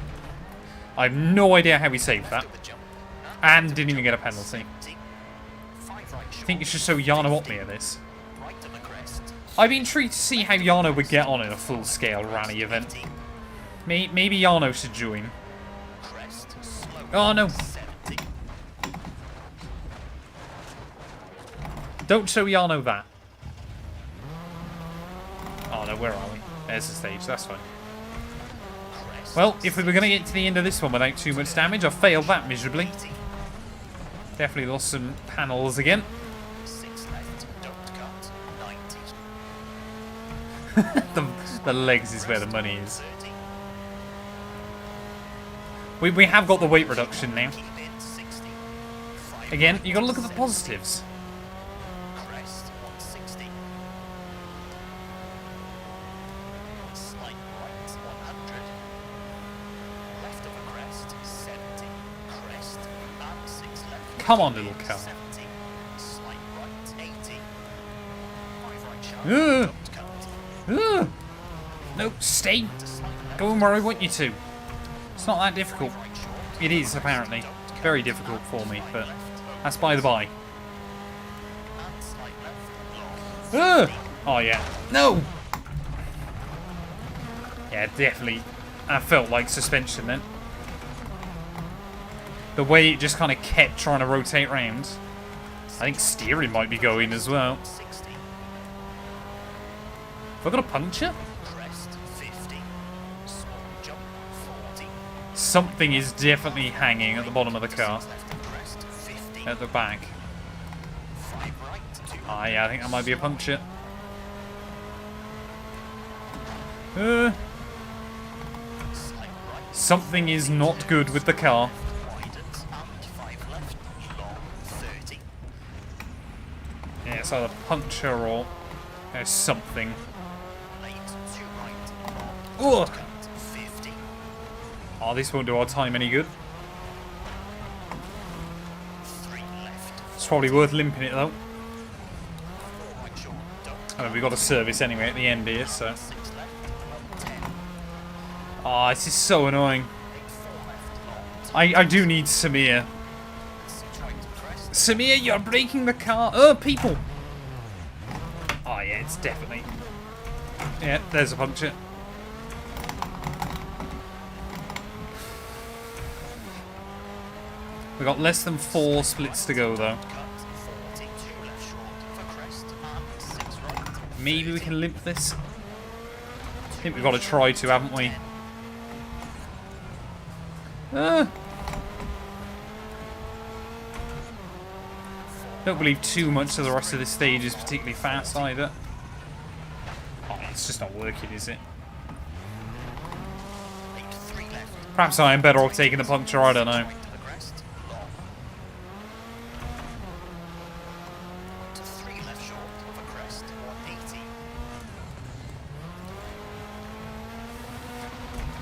I have no idea how we saved that. To the jump. And didn't even get a penalty. 5 right I short. think you should show Jano up me at this. Right to the crest. I'd be intrigued to see how Jano would get on in a full-scale rally event. 50. Maybe Jano should join. Crest, slow. Oh no. 70. Don't show Jano that. Oh no, where are we? There's the stage, that's fine. Crest, Well, if we were going to get to the end of this one without too much damage, I failed that miserably. 80. Definitely lost some panels again. 6 left, don't cut. 90. The legs is where the money is. 30. We have got the weight reduction now. Keep in 60. 5 Again, right, you got to look at the 70. positives. Crest, 160. Slight right, 100. Left of a crest, 70. Crest, and 6 left. Come on, Keep little in car. 70. Slight right, 80. 5 right sharp, Ugh. don't cut. No, stay. To slight left, Go where I want you to. It's not that difficult. 5 right short. It is, apparently. Very difficult for me, but that's by the by. And slight left, long. Oh, yeah. No! Yeah, definitely. That felt like suspension then. The way it just kind of kept trying to rotate round. I think steering might be going as well. 60. Have I got a puncture? Crest, 50. Small jump, 40. Something is definitely hanging at the bottom of the car. Left of crest, 50. At the back. 5 right, 2. Ah, yeah, I think that might be a puncture. Slight right, Something is not good with the car. widens, and 5 left, long, 30. Yeah, it's either puncture or there's something. Late, 2 right, long, Ugh. cut, 50. Oh, this won't do our time any good. 3 left. It's probably worth limping it, though. 4 right short. Don't. I mean, we got a service anyway at the end here, so... 6 left. 10. Oh, this is so annoying. 8 4 left. Long. I do need Samir. 6 right crest. Samir, you're breaking the car. Oh, people. Oh, yeah, it's definitely... Yeah, there's a puncture. We got less than 4 splits to go, though. Cut. 42 left short for crest. And 6 right. Maybe we can limp this. I think we've got to try to, haven't we? Don't believe too much of the rest of this stage is particularly fast either. Oh, it's just not working, is it? 8 3 left. Perhaps I am better off taking the puncture, I don't know. Right to the crest. Long. To 3 left short for crest. 180.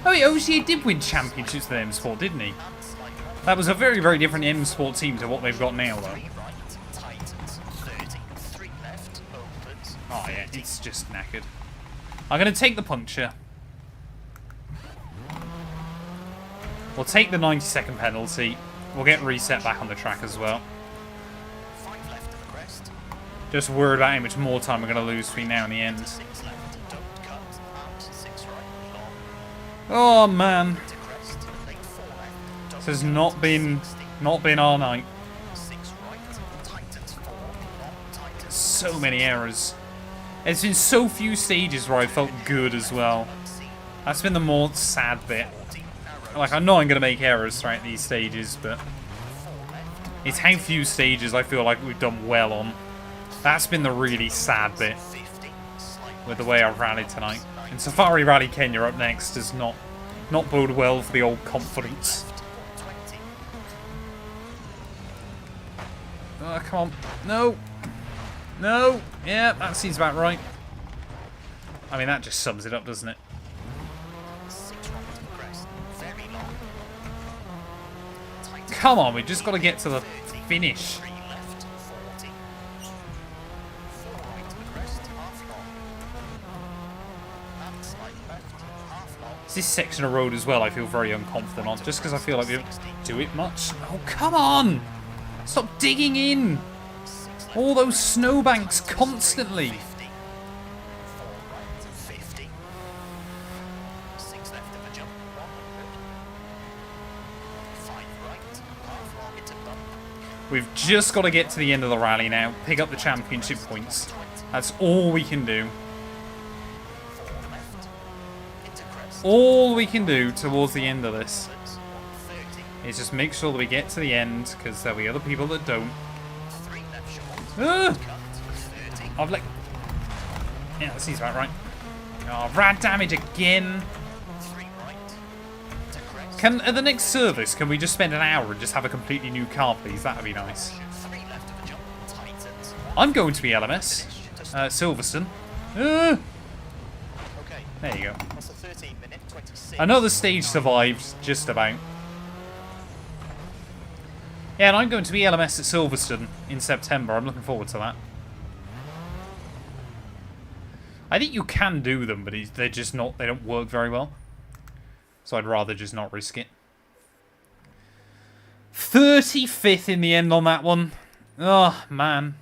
Oh, yeah, OCA did win championships for M Sport, didn't he? And slight left. That was a very, very different M Sport team to what they've got now, though. 3 right. Tightens. 30. 3 left. Opens. Oh, yeah, 30. it's just knackered. I'm going to take the puncture. We'll take the 90-second penalty. We'll get reset back on the track as well. 5 left to the crest. Just worried about how much more time we're going to lose between now and the end. 6 left. Don't cut. And 6 right. Long. Oh, man. To crest. 8 4 left. This has not been our night. 6 right. Tightens 4. Long. Tightens. So many errors. There's been so few stages where I felt good as well. That's been the more sad bit. 40. Like, I know I'm going to make errors throughout these stages, but 4 left. it's how few stages I feel like we've done well on. That's been the really sad bit 50. Slight with the way I've rallied tonight. And Safari Rally Kenya up next does not bode well for the old confidence. left. 120. Oh, come on. No. No. Yeah, that seems about right. I mean, that just sums it up, doesn't it? 6 right to the crest. Very long. Tightens. Come on, we just got to get to the 30. finish. 3 left. 40. 4 right to the crest. Half long. And slight left. Half long. It's this section of road as well I feel very unconfident on, just because I feel like we don't do it much. Oh, come on! Stop digging in! 6 left. All those snowbanks constantly! 50. 4 right. 50. 6 left of a jump. 100. 5 right. Half long into bump. We've just got to get to the end of the rally now, pick up the championship points. 20. That's all we can do. 4 left. Into crest. All we can do towards the end of this Opens. 130. is just make sure that we get to the end, because there'll be other people that don't. 3 left short. Ah! Cut. 30. I've like... Yeah, that seems about right. Oh, rad damage again. 3 right. To crest. Can at the next service, can we just spend an hour and just have a completely new car, please? That'd be nice. 3 left of a jump. Tightens. I'm going to be LMS. Silverstone. Ah! Okay. There you go. That's a 13-minute 26. Another stage survived, just about. Yeah, and I'm going to be LMS at Silverstone in September. I'm looking forward to that. I think you can do them, but they're just not. They don't work very well. So I'd rather just not risk it. 35th in the end on that one. Oh man.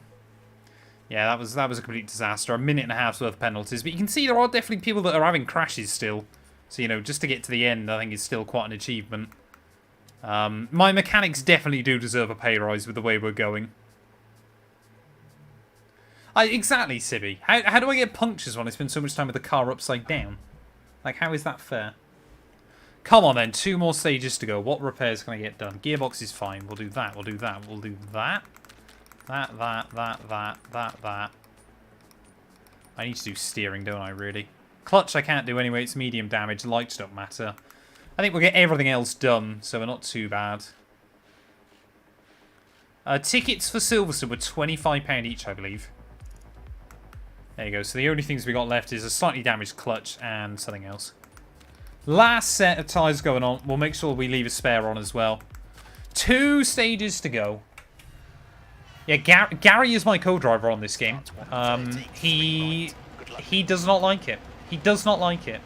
Yeah, that was a complete disaster. A minute and a half's worth of penalties, but you can see there are definitely people that are having crashes still. So you know, just to get to the end, I think is still quite an achievement. My mechanics definitely do deserve a pay rise with the way we're going. Exactly, Sibby. How do I get punctures when I spend so much time with the car upside down? Like, how is that fair? Come on, then. 2 more stages to go. What repairs can I get done? Gearbox is fine. We'll do that. We'll do that. We'll do that. That. I need to do steering, don't I, really? Clutch I can't do anyway. It's medium damage. Lights don't matter. I think we'll get everything else done, so we're not too bad. Tickets for Silverstone were £25 each, I believe. There you go. So the only things we got left is a slightly damaged clutch and something else. Last set of tyres going on. We'll make sure we leave a spare on as well. 2 stages to go. Yeah, Gary is my co-driver on this game. He does not like it. He does not like it.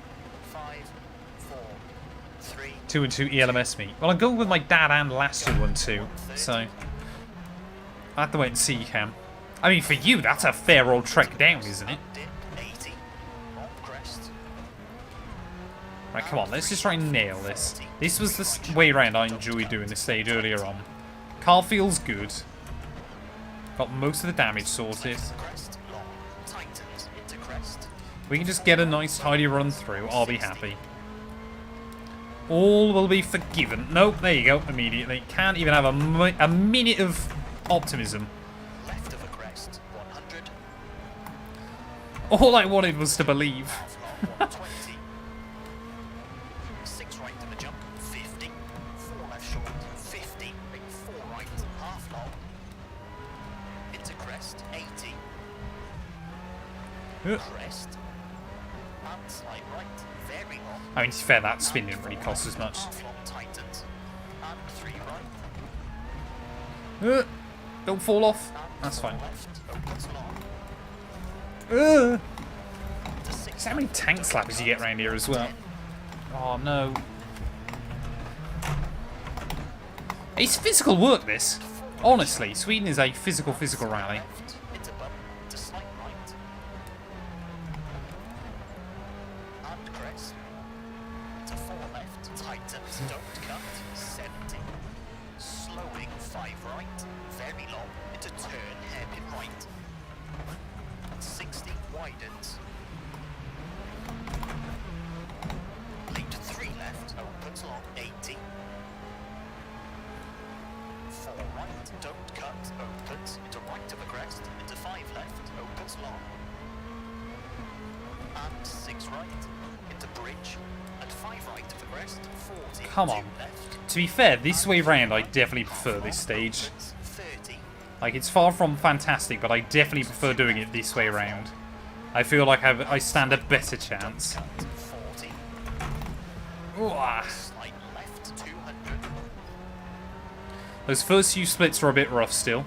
2 and 2 ELMS meet. Well, I'm going with my dad and last 2 and 2, so I have to wait and see, Cam. I mean, for you, that's a fair old trek down, isn't it? Right, come on, let's just try and nail this. This was the way around I enjoyed doing this stage earlier on. Car feels good. Got most of the damage sorted. We can just get a nice tidy run through, I'll be happy. All will be forgiven. Nope, there you go, immediately. Can't even have a minute of optimism. Left of a crest, 100. All I wanted was to believe. 120. 6 right to the jump, 50. 4 left short, 50. Big 4 right, half long. Into crest, 80. Crest. And slight right, very long. I mean, to be fair, that spin didn't really cost as much. Half long tightens. And 3 right. Don't fall off. That's fine. Left, opens long. To 6 See how many tank slappers you get around here as well. Oh no. It's physical work, this. Honestly, Sweden is a physical rally. left, into bump, to slight right. And crest. To 4 left, tightens, don't cut, 70. Slowing, 5 right, very long, into turn, hairpin right. 60, widens. Lead 3 left, opens long, 80. 4 right, don't cut, opens, into right of a crest, into 5 left, opens long. And 6 right, into bridge, and 5 right of a crest, 40. Come 2 on. left, To be fair, this way round, I definitely prefer this stage. opens, 30. Like, it's far from fantastic, but I definitely prefer doing it this way round. I feel like I stand a better chance. Cut, 40. Ooh, ah. Slight left, 200. Those first few splits are a bit rough still,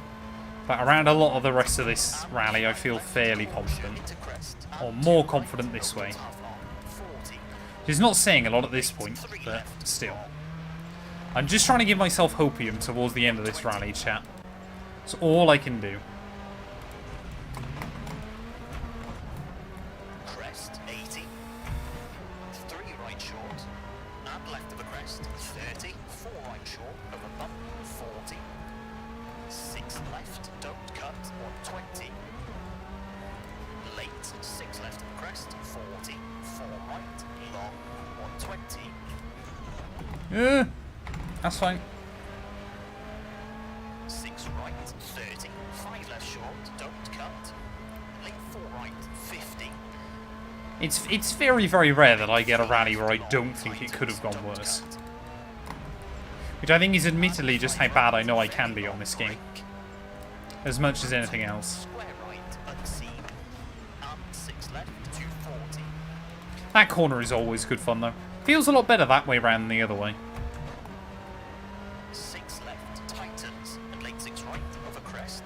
but around a lot of the rest of this rally, I feel fairly confident. Into crest, Or more confident this way. half long, 40. Which is not saying a lot at this point, but still. I'm just trying to give myself hopium towards the end of this rally, chat. It's all I can do. Crest, 80. 3 right short. And left of a crest, 30. 4 right short, over bump, 40. 6 left, don't cut, 120. Late, 6 left of a crest, 40. 4 right, long, 120. That's fine. 6 right, 30. 5 left short, don't cut. Late 4 right, 50. It's very, very rare that I get a rally where I don't think it could have gone worse. Which I think is admittedly just how bad I know I can be on this game. As much as anything else. Square right, unseen. And 6 left, 240. That corner is always good fun though. Feels a lot better that way round than the other way. 6 left, tightens, and late 6 right, over crest.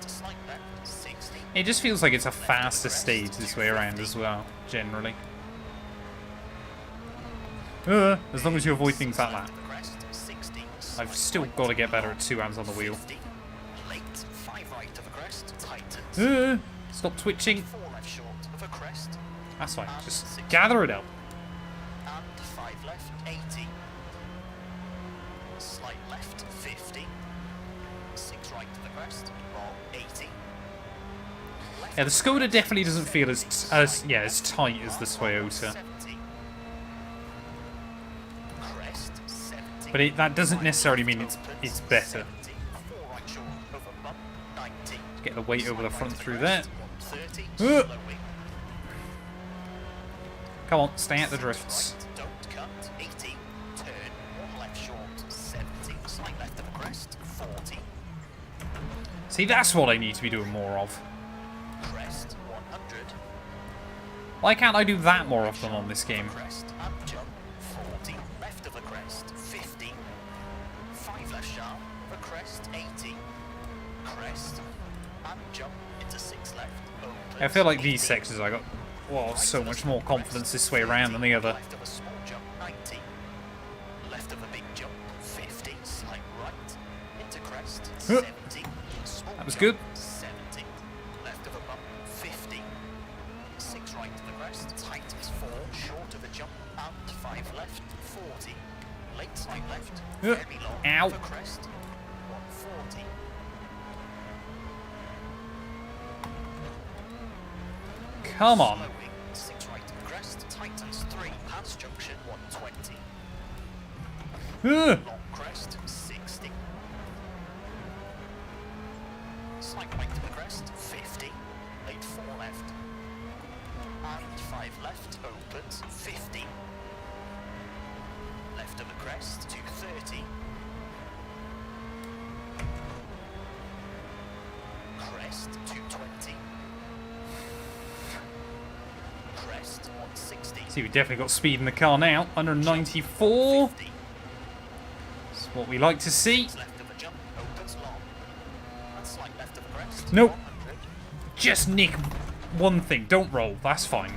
To slight left, 60. It just feels like it's a faster stage this way around as well, generally. As long as you avoid things like that. Crest, 60. I've still got to get better at 2 hands on the wheel. 50. Late 5 right, over crest, tightens. Stop twitching. 4 left short, over crest. That's fine, just gather it up. And 5 left, 80. Slight left, 50. 6 right to the crest, long, 80. Yeah, the Skoda definitely doesn't feel as tight as the Toyota. 70. Crest, 70. But that doesn't necessarily mean it's better. 70. 4 right short, over bump, 90. Get the weight over the front through there. 130, Uh. slowing. Come on, stay out the drifts. Right, don't cut, 80. Turn, 1 left short, 70. Slight left of a crest, 40. See, that's what I need to be doing more of. Crest, 100. 30. Why can't I do that more often on this game? Crest and jump. 40. Left of the crest. 50. 5 left sharp. The crest. 80. Crest and jump into 6 left. Opens. I feel like these 80. sections I got, well, so much more confidence this way around than the other. Left of a small jump. 90. Left of a big jump. 50. Slight right. Into crest. 70. Small That was jump, good. 70. Left of a bump. 50. 6 right to the crest. Tightens 4. Short of a jump. And 5 left. 40. Late side left. Very long. Ow. For crest. 140. Come on. Slowing. 6 right to the crest. Tightens 3. Pass junction. 120. Ugh. Long crest. 60. Slight right to the crest. 50. Late 4 left. And 5 left. Opens. 50. Left of the crest. 230. Crest. 220. Crest. 160. See, we definitely got speed in the car now. 194. 50. That's what we like to see. Left of a jump. Opens long. And slight left of the crest. Nope. 100. Just nick one thing. Don't roll. That's fine.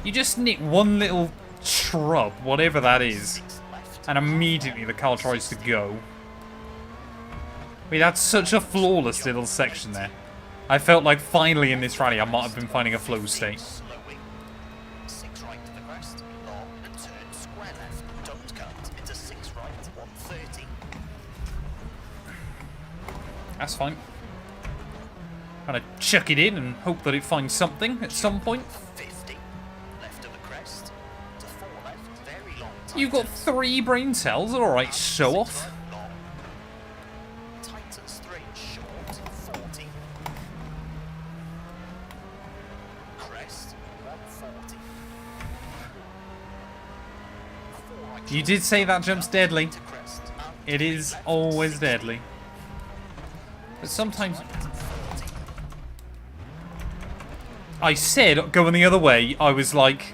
You just nick one little shrub, whatever that is, 6 left. and immediately the car tries to go. We had such a flawless little section there. I felt like finally in this rally I might have been finding a flow state. Slowing. 6 right to the crest. Long and turn square left. Don't cut. Into 6 right. 130. That's fine. Gonna chuck it in and hope that it finds something at some point. 50. Left of the crest. To 4 left. Very long. You've got tightens. 3 brain cells. Alright, show 6 off. right, long. Tightens 3. Short. 40. Crest. 140. 4 right. You did say that jump's deadly. To crest. And It is left, always 60. deadly. But sometimes... 40. I said going the other way. I was like,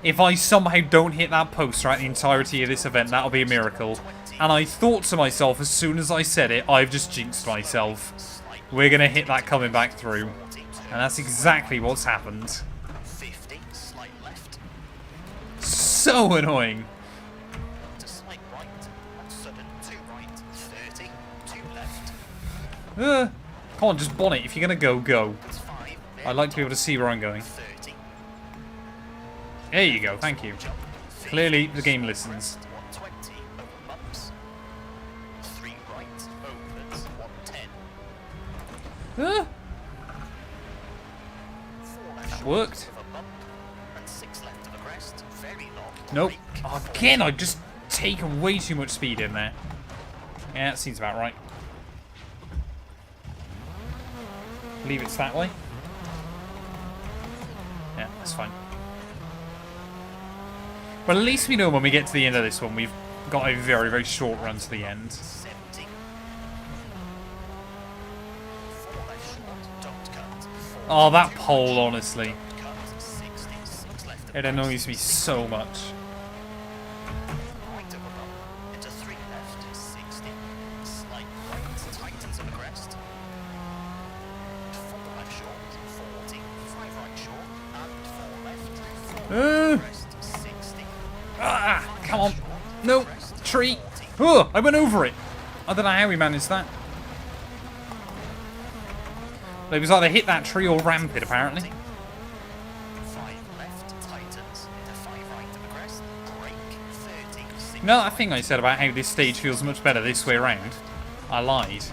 if I somehow don't hit that post throughout the entirety of this event, that'll be a miracle. And I thought to myself, as soon as I said it, I've just jinxed myself. We're going to hit that coming back through. And that's exactly what's happened. 50, slight left, So annoying. to slight right, and sudden 2 right, 30, 2 left, Come on, just bonnet. If you're going to go, go. it's 5, I'd like to be able to see where I'm going. 30, There you go, thank you. jump, 50, Clearly, the game listens. 120, over bumps, 3 right, opens, 110, 4 left short, worked. over bump, and 6 left of the crest, very long, Nope. brake, Again, I've just taken way too much speed in there. Yeah, that seems about right. Believe it's that way. Yeah, that's fine. But at least we know when we get to the end of this one, we've got a very, very short run to the end. 70, 4 left short, don't cut, 4 Oh, that 2 pole, right, honestly. cut, 60, 6 left of It the annoys crest, me 6 so much. right of a bump, into 3 left, 60, slight right, tightens of the crest, 4 left short, 40, 5 right short, and 4 left, 4 Uh. crest, 60, Ah, 5 come on. left short, No, crest, tree. 40, Oh, I went over it. I don't know how we managed that. It was either hit that tree or ramp it, apparently. 5 left, tightens, into 5 right of the crest, brake, 30, 60, No, that thing I said about how this stage feels much better this way around, I lied.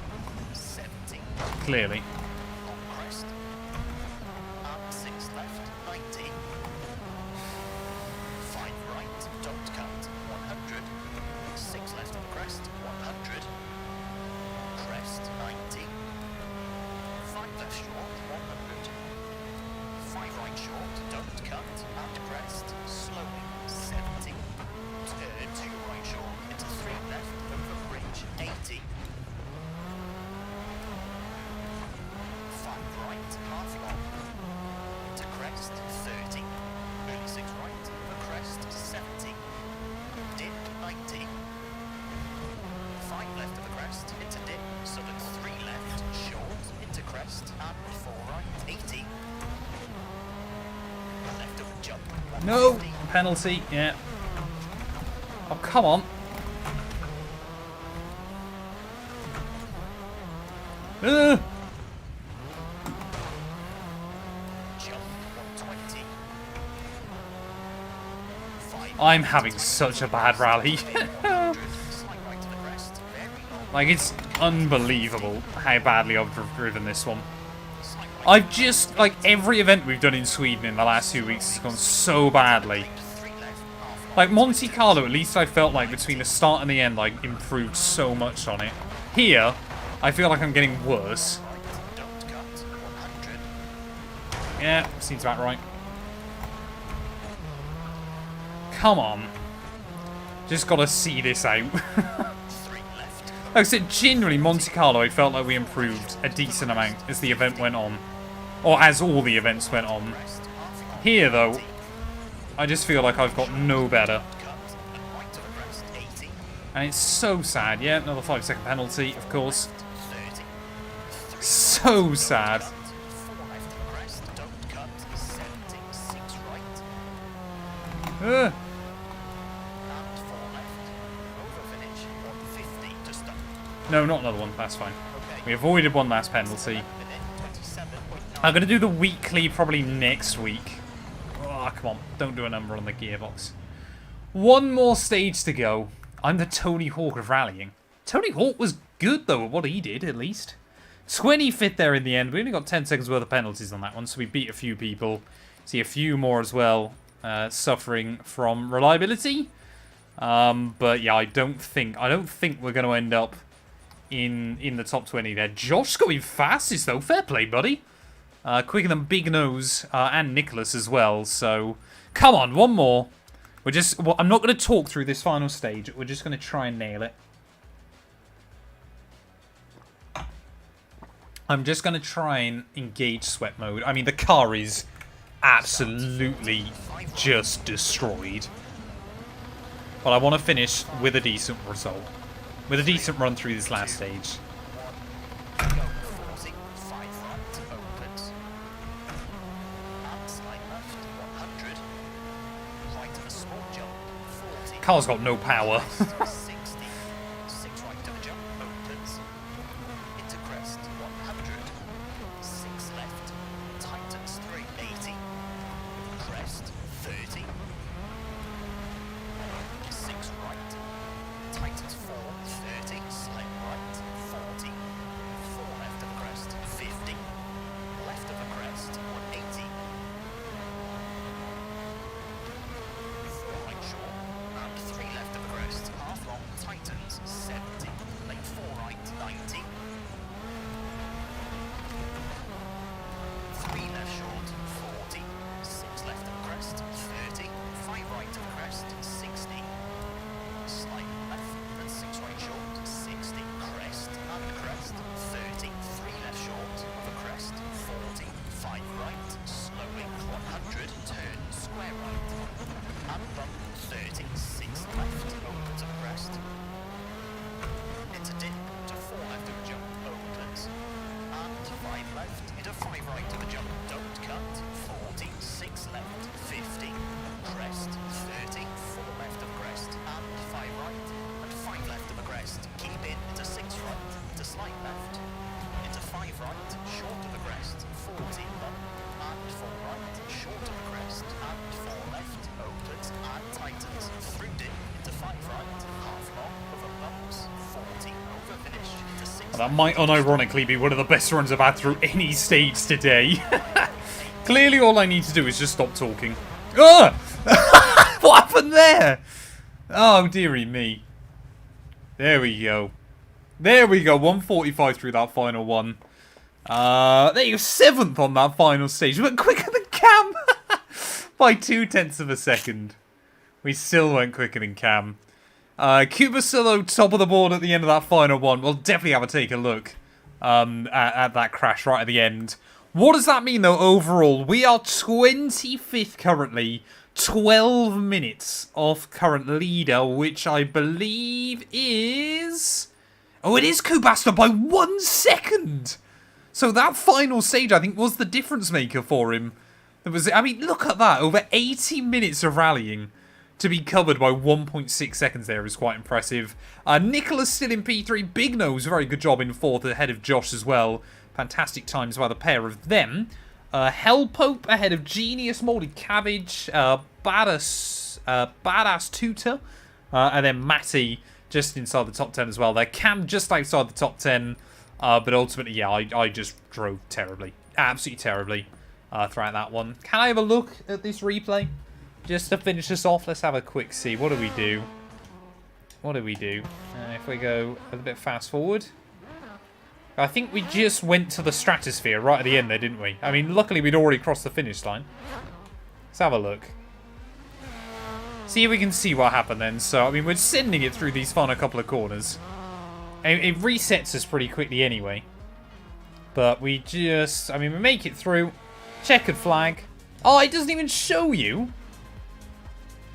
70, Clearly. long crest, and 6 left, 90, 5 right, don't cut, 100, 6 left of the crest, 100, crest, 90, 5 left short, 100, 5 right short, don't cut, and crest, slowing, 70, turn 2 right short, into 3 left, over bridge, 80, crest, and 4 right, 80. Left of a jump, No! 150. Penalty, yeah. Oh, come on. Ugh. Jump, 120. 5 I'm having such a bad rally. 100. Slight right to the crest, very long. Like, it's unbelievable how badly I've driven this one. Slight right I've just, like, every event we've done in Sweden in the last 2 weeks has gone so badly. to 3 left, half long. Like, Monte Carlo, at least I felt like between the start and the end, I improved so much on it. Here, I feel like I'm getting worse. Right, don't cut, 100. Yeah, seems about right. Come on. Just gotta see this out. 3 left. Like I said, generally, Monte Carlo, I felt like we improved a decent amount as the event went on. Or as all the events went on. Crest, half long. Here, though, I just feel like I've got no better. Cut, and right to the crest, 80. And it's so sad. Yeah, another 5-second penalty, of course. 30. So sad. 4 left to the crest, don't cut, 70. 6 right. Ugh. And 4 left. Over finish, 150 to stop. No, not another one. That's fine. Okay. We avoided one last penalty. Minute 27.9. I'm going to do the weekly probably next week. Oh, come on. Don't do a number on the gearbox. One more stage to go. I'm the Tony Hawk of rallying. Tony Hawk was good, though, at what he did, at least. 25th there in the end. We only got 10 seconds worth of penalties on that one, so we beat a few people. See a few more as well suffering from reliability. But yeah, I don't think we're going to end up in the top 20 there. Josh going fastest, though. Fair play, buddy. Quicker than Big Nose and Nicholas as well. So, come on, one more. I'm not going to talk through this final stage. We're just going to try and nail it. I'm just going to try and engage sweat mode. I mean, the car is absolutely just destroyed. But I want to finish with a decent result. With a decent run through this last stage. Go, 40. 5 right, opens. And slide left, 100. Right to the small jump, 40. Car's got no power. 60. 6 right to the jump, opens. Into crest, 100. 6 left. Tightens 3, 80. Crest, 30. 6 right. Tightens 4, 30. Slip right, 40. 4 left of the crest, 50. Left of the crest, 180. 4 right short. And 3 left of the crest, half long, tightens, 70. Late 4 right, 90. 3 left short, 40. 6 left of the crest, 30. 5 right of the crest, 60. Slight left, and 6 right short, 60. Crest, and crest, 30. 3 left short of the crest, 40. 5 right, slowing, 100. Turn, square right. And bump, 30. 6 left, open to the crest. Into dip, to 4 left of the jump, opens. And 5 left, into 5 right of the jump, don't cut. 40, 6 left, 50. Crest, 30, 4 left of crest, and 5 right, and 5 left of the crest. Keep in, into 6 right, into slight left, into 5 right, short of the crest, 40 bump, and 4 right, short of the crest, and 4 left, opens, and tightens, through dip, into 5 right, half long, over bumps, 40, over finish, into 6 That might unironically be one of the best runs I've had through any stage today. Clearly all I need to do is just stop talking. Ugh! What happened there? Oh, dearie me. There we go. There we go. 145 through that final one. There you go. 7th on that final stage. We went quicker than Cam. By 0.2 of a second. We still went quicker than Cam. Cubasillo top of the board at the end of that final one. We'll definitely have a take a look at that crash right at the end. What does that mean, though, overall? We are 25th currently. 12 minutes off current leader, which I believe is... Oh, it is Kubasta by 1 second! So that final stage, I think, was the difference maker for him. I mean, look at that. Over 80 minutes of rallying to be covered by 1.6 seconds there is quite impressive. Nicholas still in P3. Big Nose, very good job in 4th ahead of Josh as well. Fantastic times by the pair of them. Hellpope ahead of Genius, Mouldy Cabbage, Badass Tutor, and then Matty just inside the top 10 as well. There Cam just outside the top 10, but ultimately, yeah, I just drove terribly. Absolutely terribly throughout that one. Can I have a look at this replay? Just to finish this off, let's have a quick see. What do we do? What do we do? If we go a bit fast forward. I think we just went to the stratosphere right at the end there, didn't we? I mean, luckily we'd already crossed the finish line. Let's have a look. See if we can see what happened then. So, I mean, we're sending it through these final couple of corners. It resets us pretty quickly anyway. But we just... I mean, we make it through. Checkered flag. Oh, it doesn't even show you.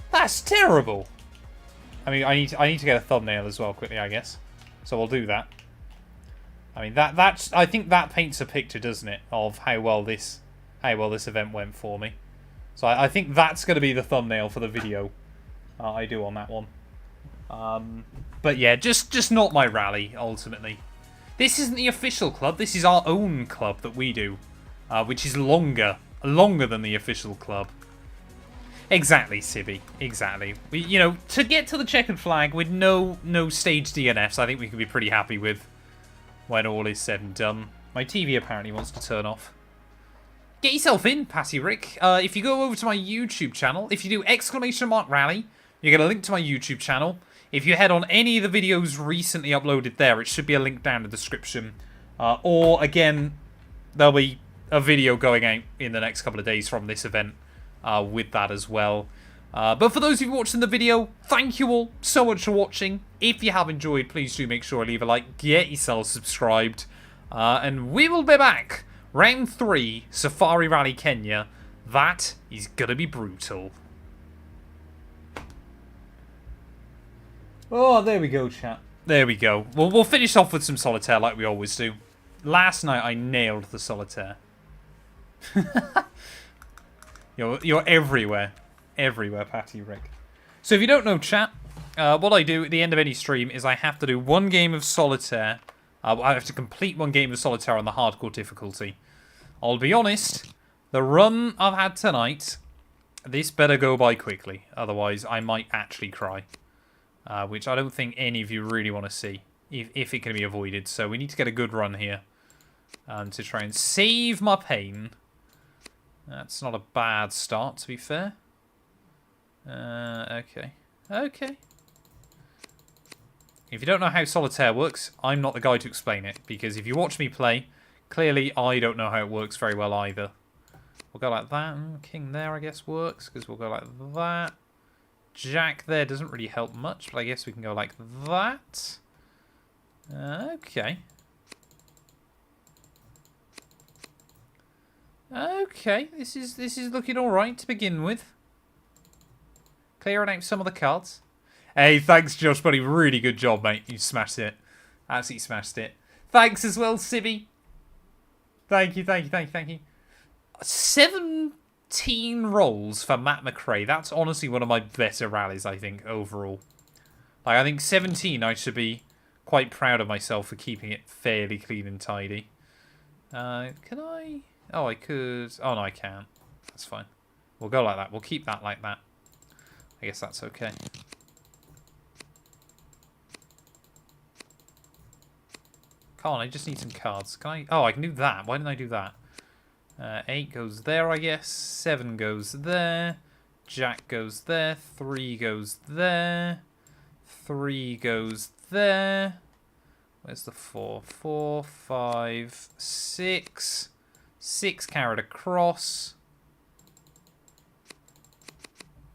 That's terrible. I mean, I need to get a thumbnail as well quickly, I guess. So we'll do that. I mean, I think that paints a picture, doesn't it, of how well this event went for me. So I think that's going to be the thumbnail for the video I do on that one. But yeah, just not my rally ultimately. This isn't the official club. This is our own club that we do, which is longer than the official club. Exactly, Sibby. Exactly. You know, to get to the checkered flag with no stage DNFs, I think we can be pretty happy with when all is said and done. My TV apparently wants to turn off. Get yourself in, Patty Rick. If you go over to my YouTube channel, if you do !rally, you get a link to my YouTube channel. If you head on any of the videos recently uploaded there, it should be a link down in the description. Or, again, there'll be a video going out in the next couple of days from this event with that as well. But for those of you watching the video, thank you all so much for watching. If you have enjoyed, please do make sure to leave a like, get yourself subscribed, and we will be back. Round 3, Safari Rally Kenya. That is gonna be brutal. Oh, there we go, chat. There we go. We'll finish off with some solitaire like we always do. Last night I nailed the solitaire. You're everywhere. Everywhere, Patty Rick. So if you don't know, chat, what I do at the end of any stream is I have to do one game of solitaire. I have to complete one game of solitaire on the hardcore difficulty. I'll be honest, the run I've had tonight, this better go by quickly. Otherwise, I might actually cry. Which I don't think any of you really want to see, if it can be avoided. So we need to get a good run here to try and save my pain. That's not a bad start, to be fair. Okay. Okay. If you don't know how solitaire works, I'm not the guy to explain it. Because if you watch me play, clearly I don't know how it works very well either. We'll go like that. King there, I guess, works. Because we'll go like that. Jack there doesn't really help much. But I guess we can go like that. Okay. Okay. This is looking alright to begin with. Clearing out some of the cards. Hey, thanks, Josh, buddy. Really good job, mate. You smashed it. Absolutely smashed it. Thanks as well, Sibby. Thank you, thank you, thank you, thank you. 17 rolls for Matt McRae. That's honestly one of my better rallies, I think, overall. Like, I think 17, I should be quite proud of myself for keeping it fairly clean and tidy. Can I? Oh, I could. Oh, no, I can't. That's fine. We'll go like that. We'll keep that like that. I guess that's okay. Come on, I just need some cards. Can I? Oh, I can do that. Why didn't I do that? 8 goes there, I guess. 7 goes there. Jack goes there. 3 goes there. 3 goes there. Where's the 4? 4, 5, 6. 6 carried across.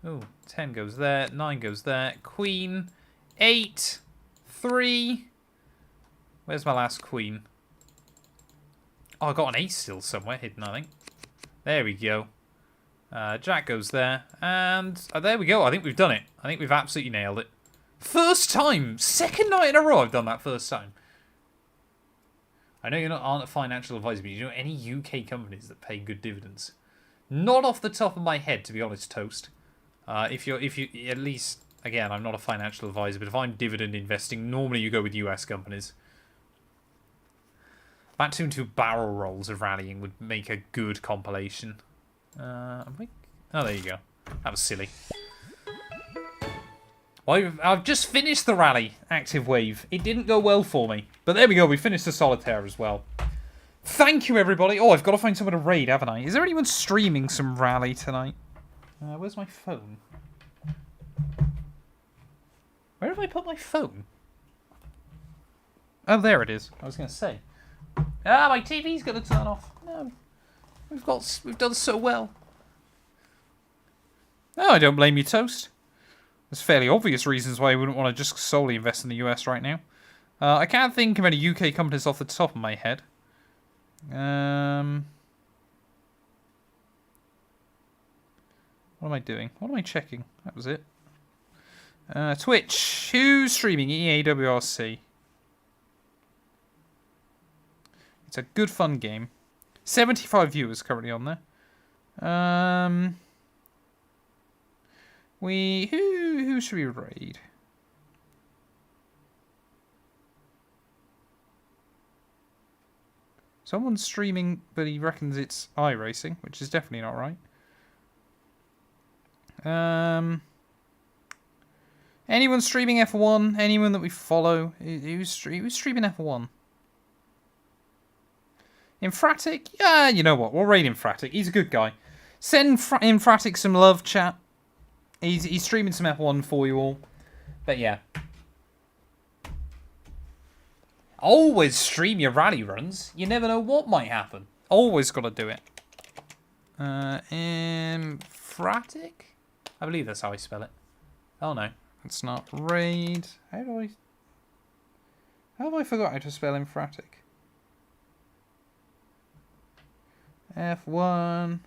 Oh, 10 goes there. 9 goes there. Queen. 8. 3. Where's my last queen? Oh, I got an ace still somewhere hidden, I think. There we go. Jack goes there. And there we go. I think we've done it. I think we've absolutely nailed it. First time. Second night in a row I've done that first time. I know you're not aren't a financial advisor, but you know any UK companies that pay good dividends? Not off the top of my head, to be honest, Toast. If you at least, again, I'm not a financial advisor, but if I'm dividend investing, normally you go with US companies. Matt212 barrel rolls of rallying would make a good compilation. Oh, there you go. That was silly. Well, I've just finished the rally, Active Wave. It didn't go well for me. But there we go, we finished the solitaire as well. Thank you, everybody. Oh, I've got to find someone to raid, haven't I? Is there anyone streaming some rally tonight? Where's my phone? Where have I put my phone? Oh, there it is. I was going to say. Ah, my TV's going to turn off. No. We've done so well. No, I don't blame you, Toast. There's fairly obvious reasons why you wouldn't want to just solely invest in the US right now. I can't think of any UK companies off the top of my head. What am I doing? What am I checking? That was it. Twitch. Who's streaming EA WRC? It's a good fun game. 75 viewers currently on there. Who should we raid? Someone's streaming, but he reckons it's iRacing, which is definitely not right. Anyone streaming F1? Anyone that we follow? Who's streaming F1? Infratic? Yeah, you know what? We'll raid Infratic. He's a good guy. Send Infratic some love, chat. He's streaming some F1 for you all. But yeah. Always stream your rally runs. You never know what might happen. Always got to do it. Infratic? I believe that's how I spell it. Oh no, it's not. Raid. How have I forgot how to spell Infratic? F1.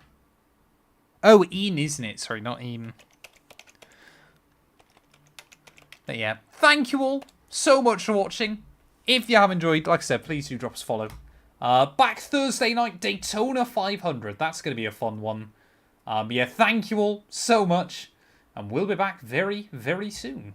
Oh, Ian, isn't it? Sorry, not Ian. But yeah, thank you all so much for watching. If you have enjoyed, like I said, please do drop us a follow. Back Thursday night, Daytona 500. That's going to be a fun one. But yeah, thank you all so much. And we'll be back very, very soon.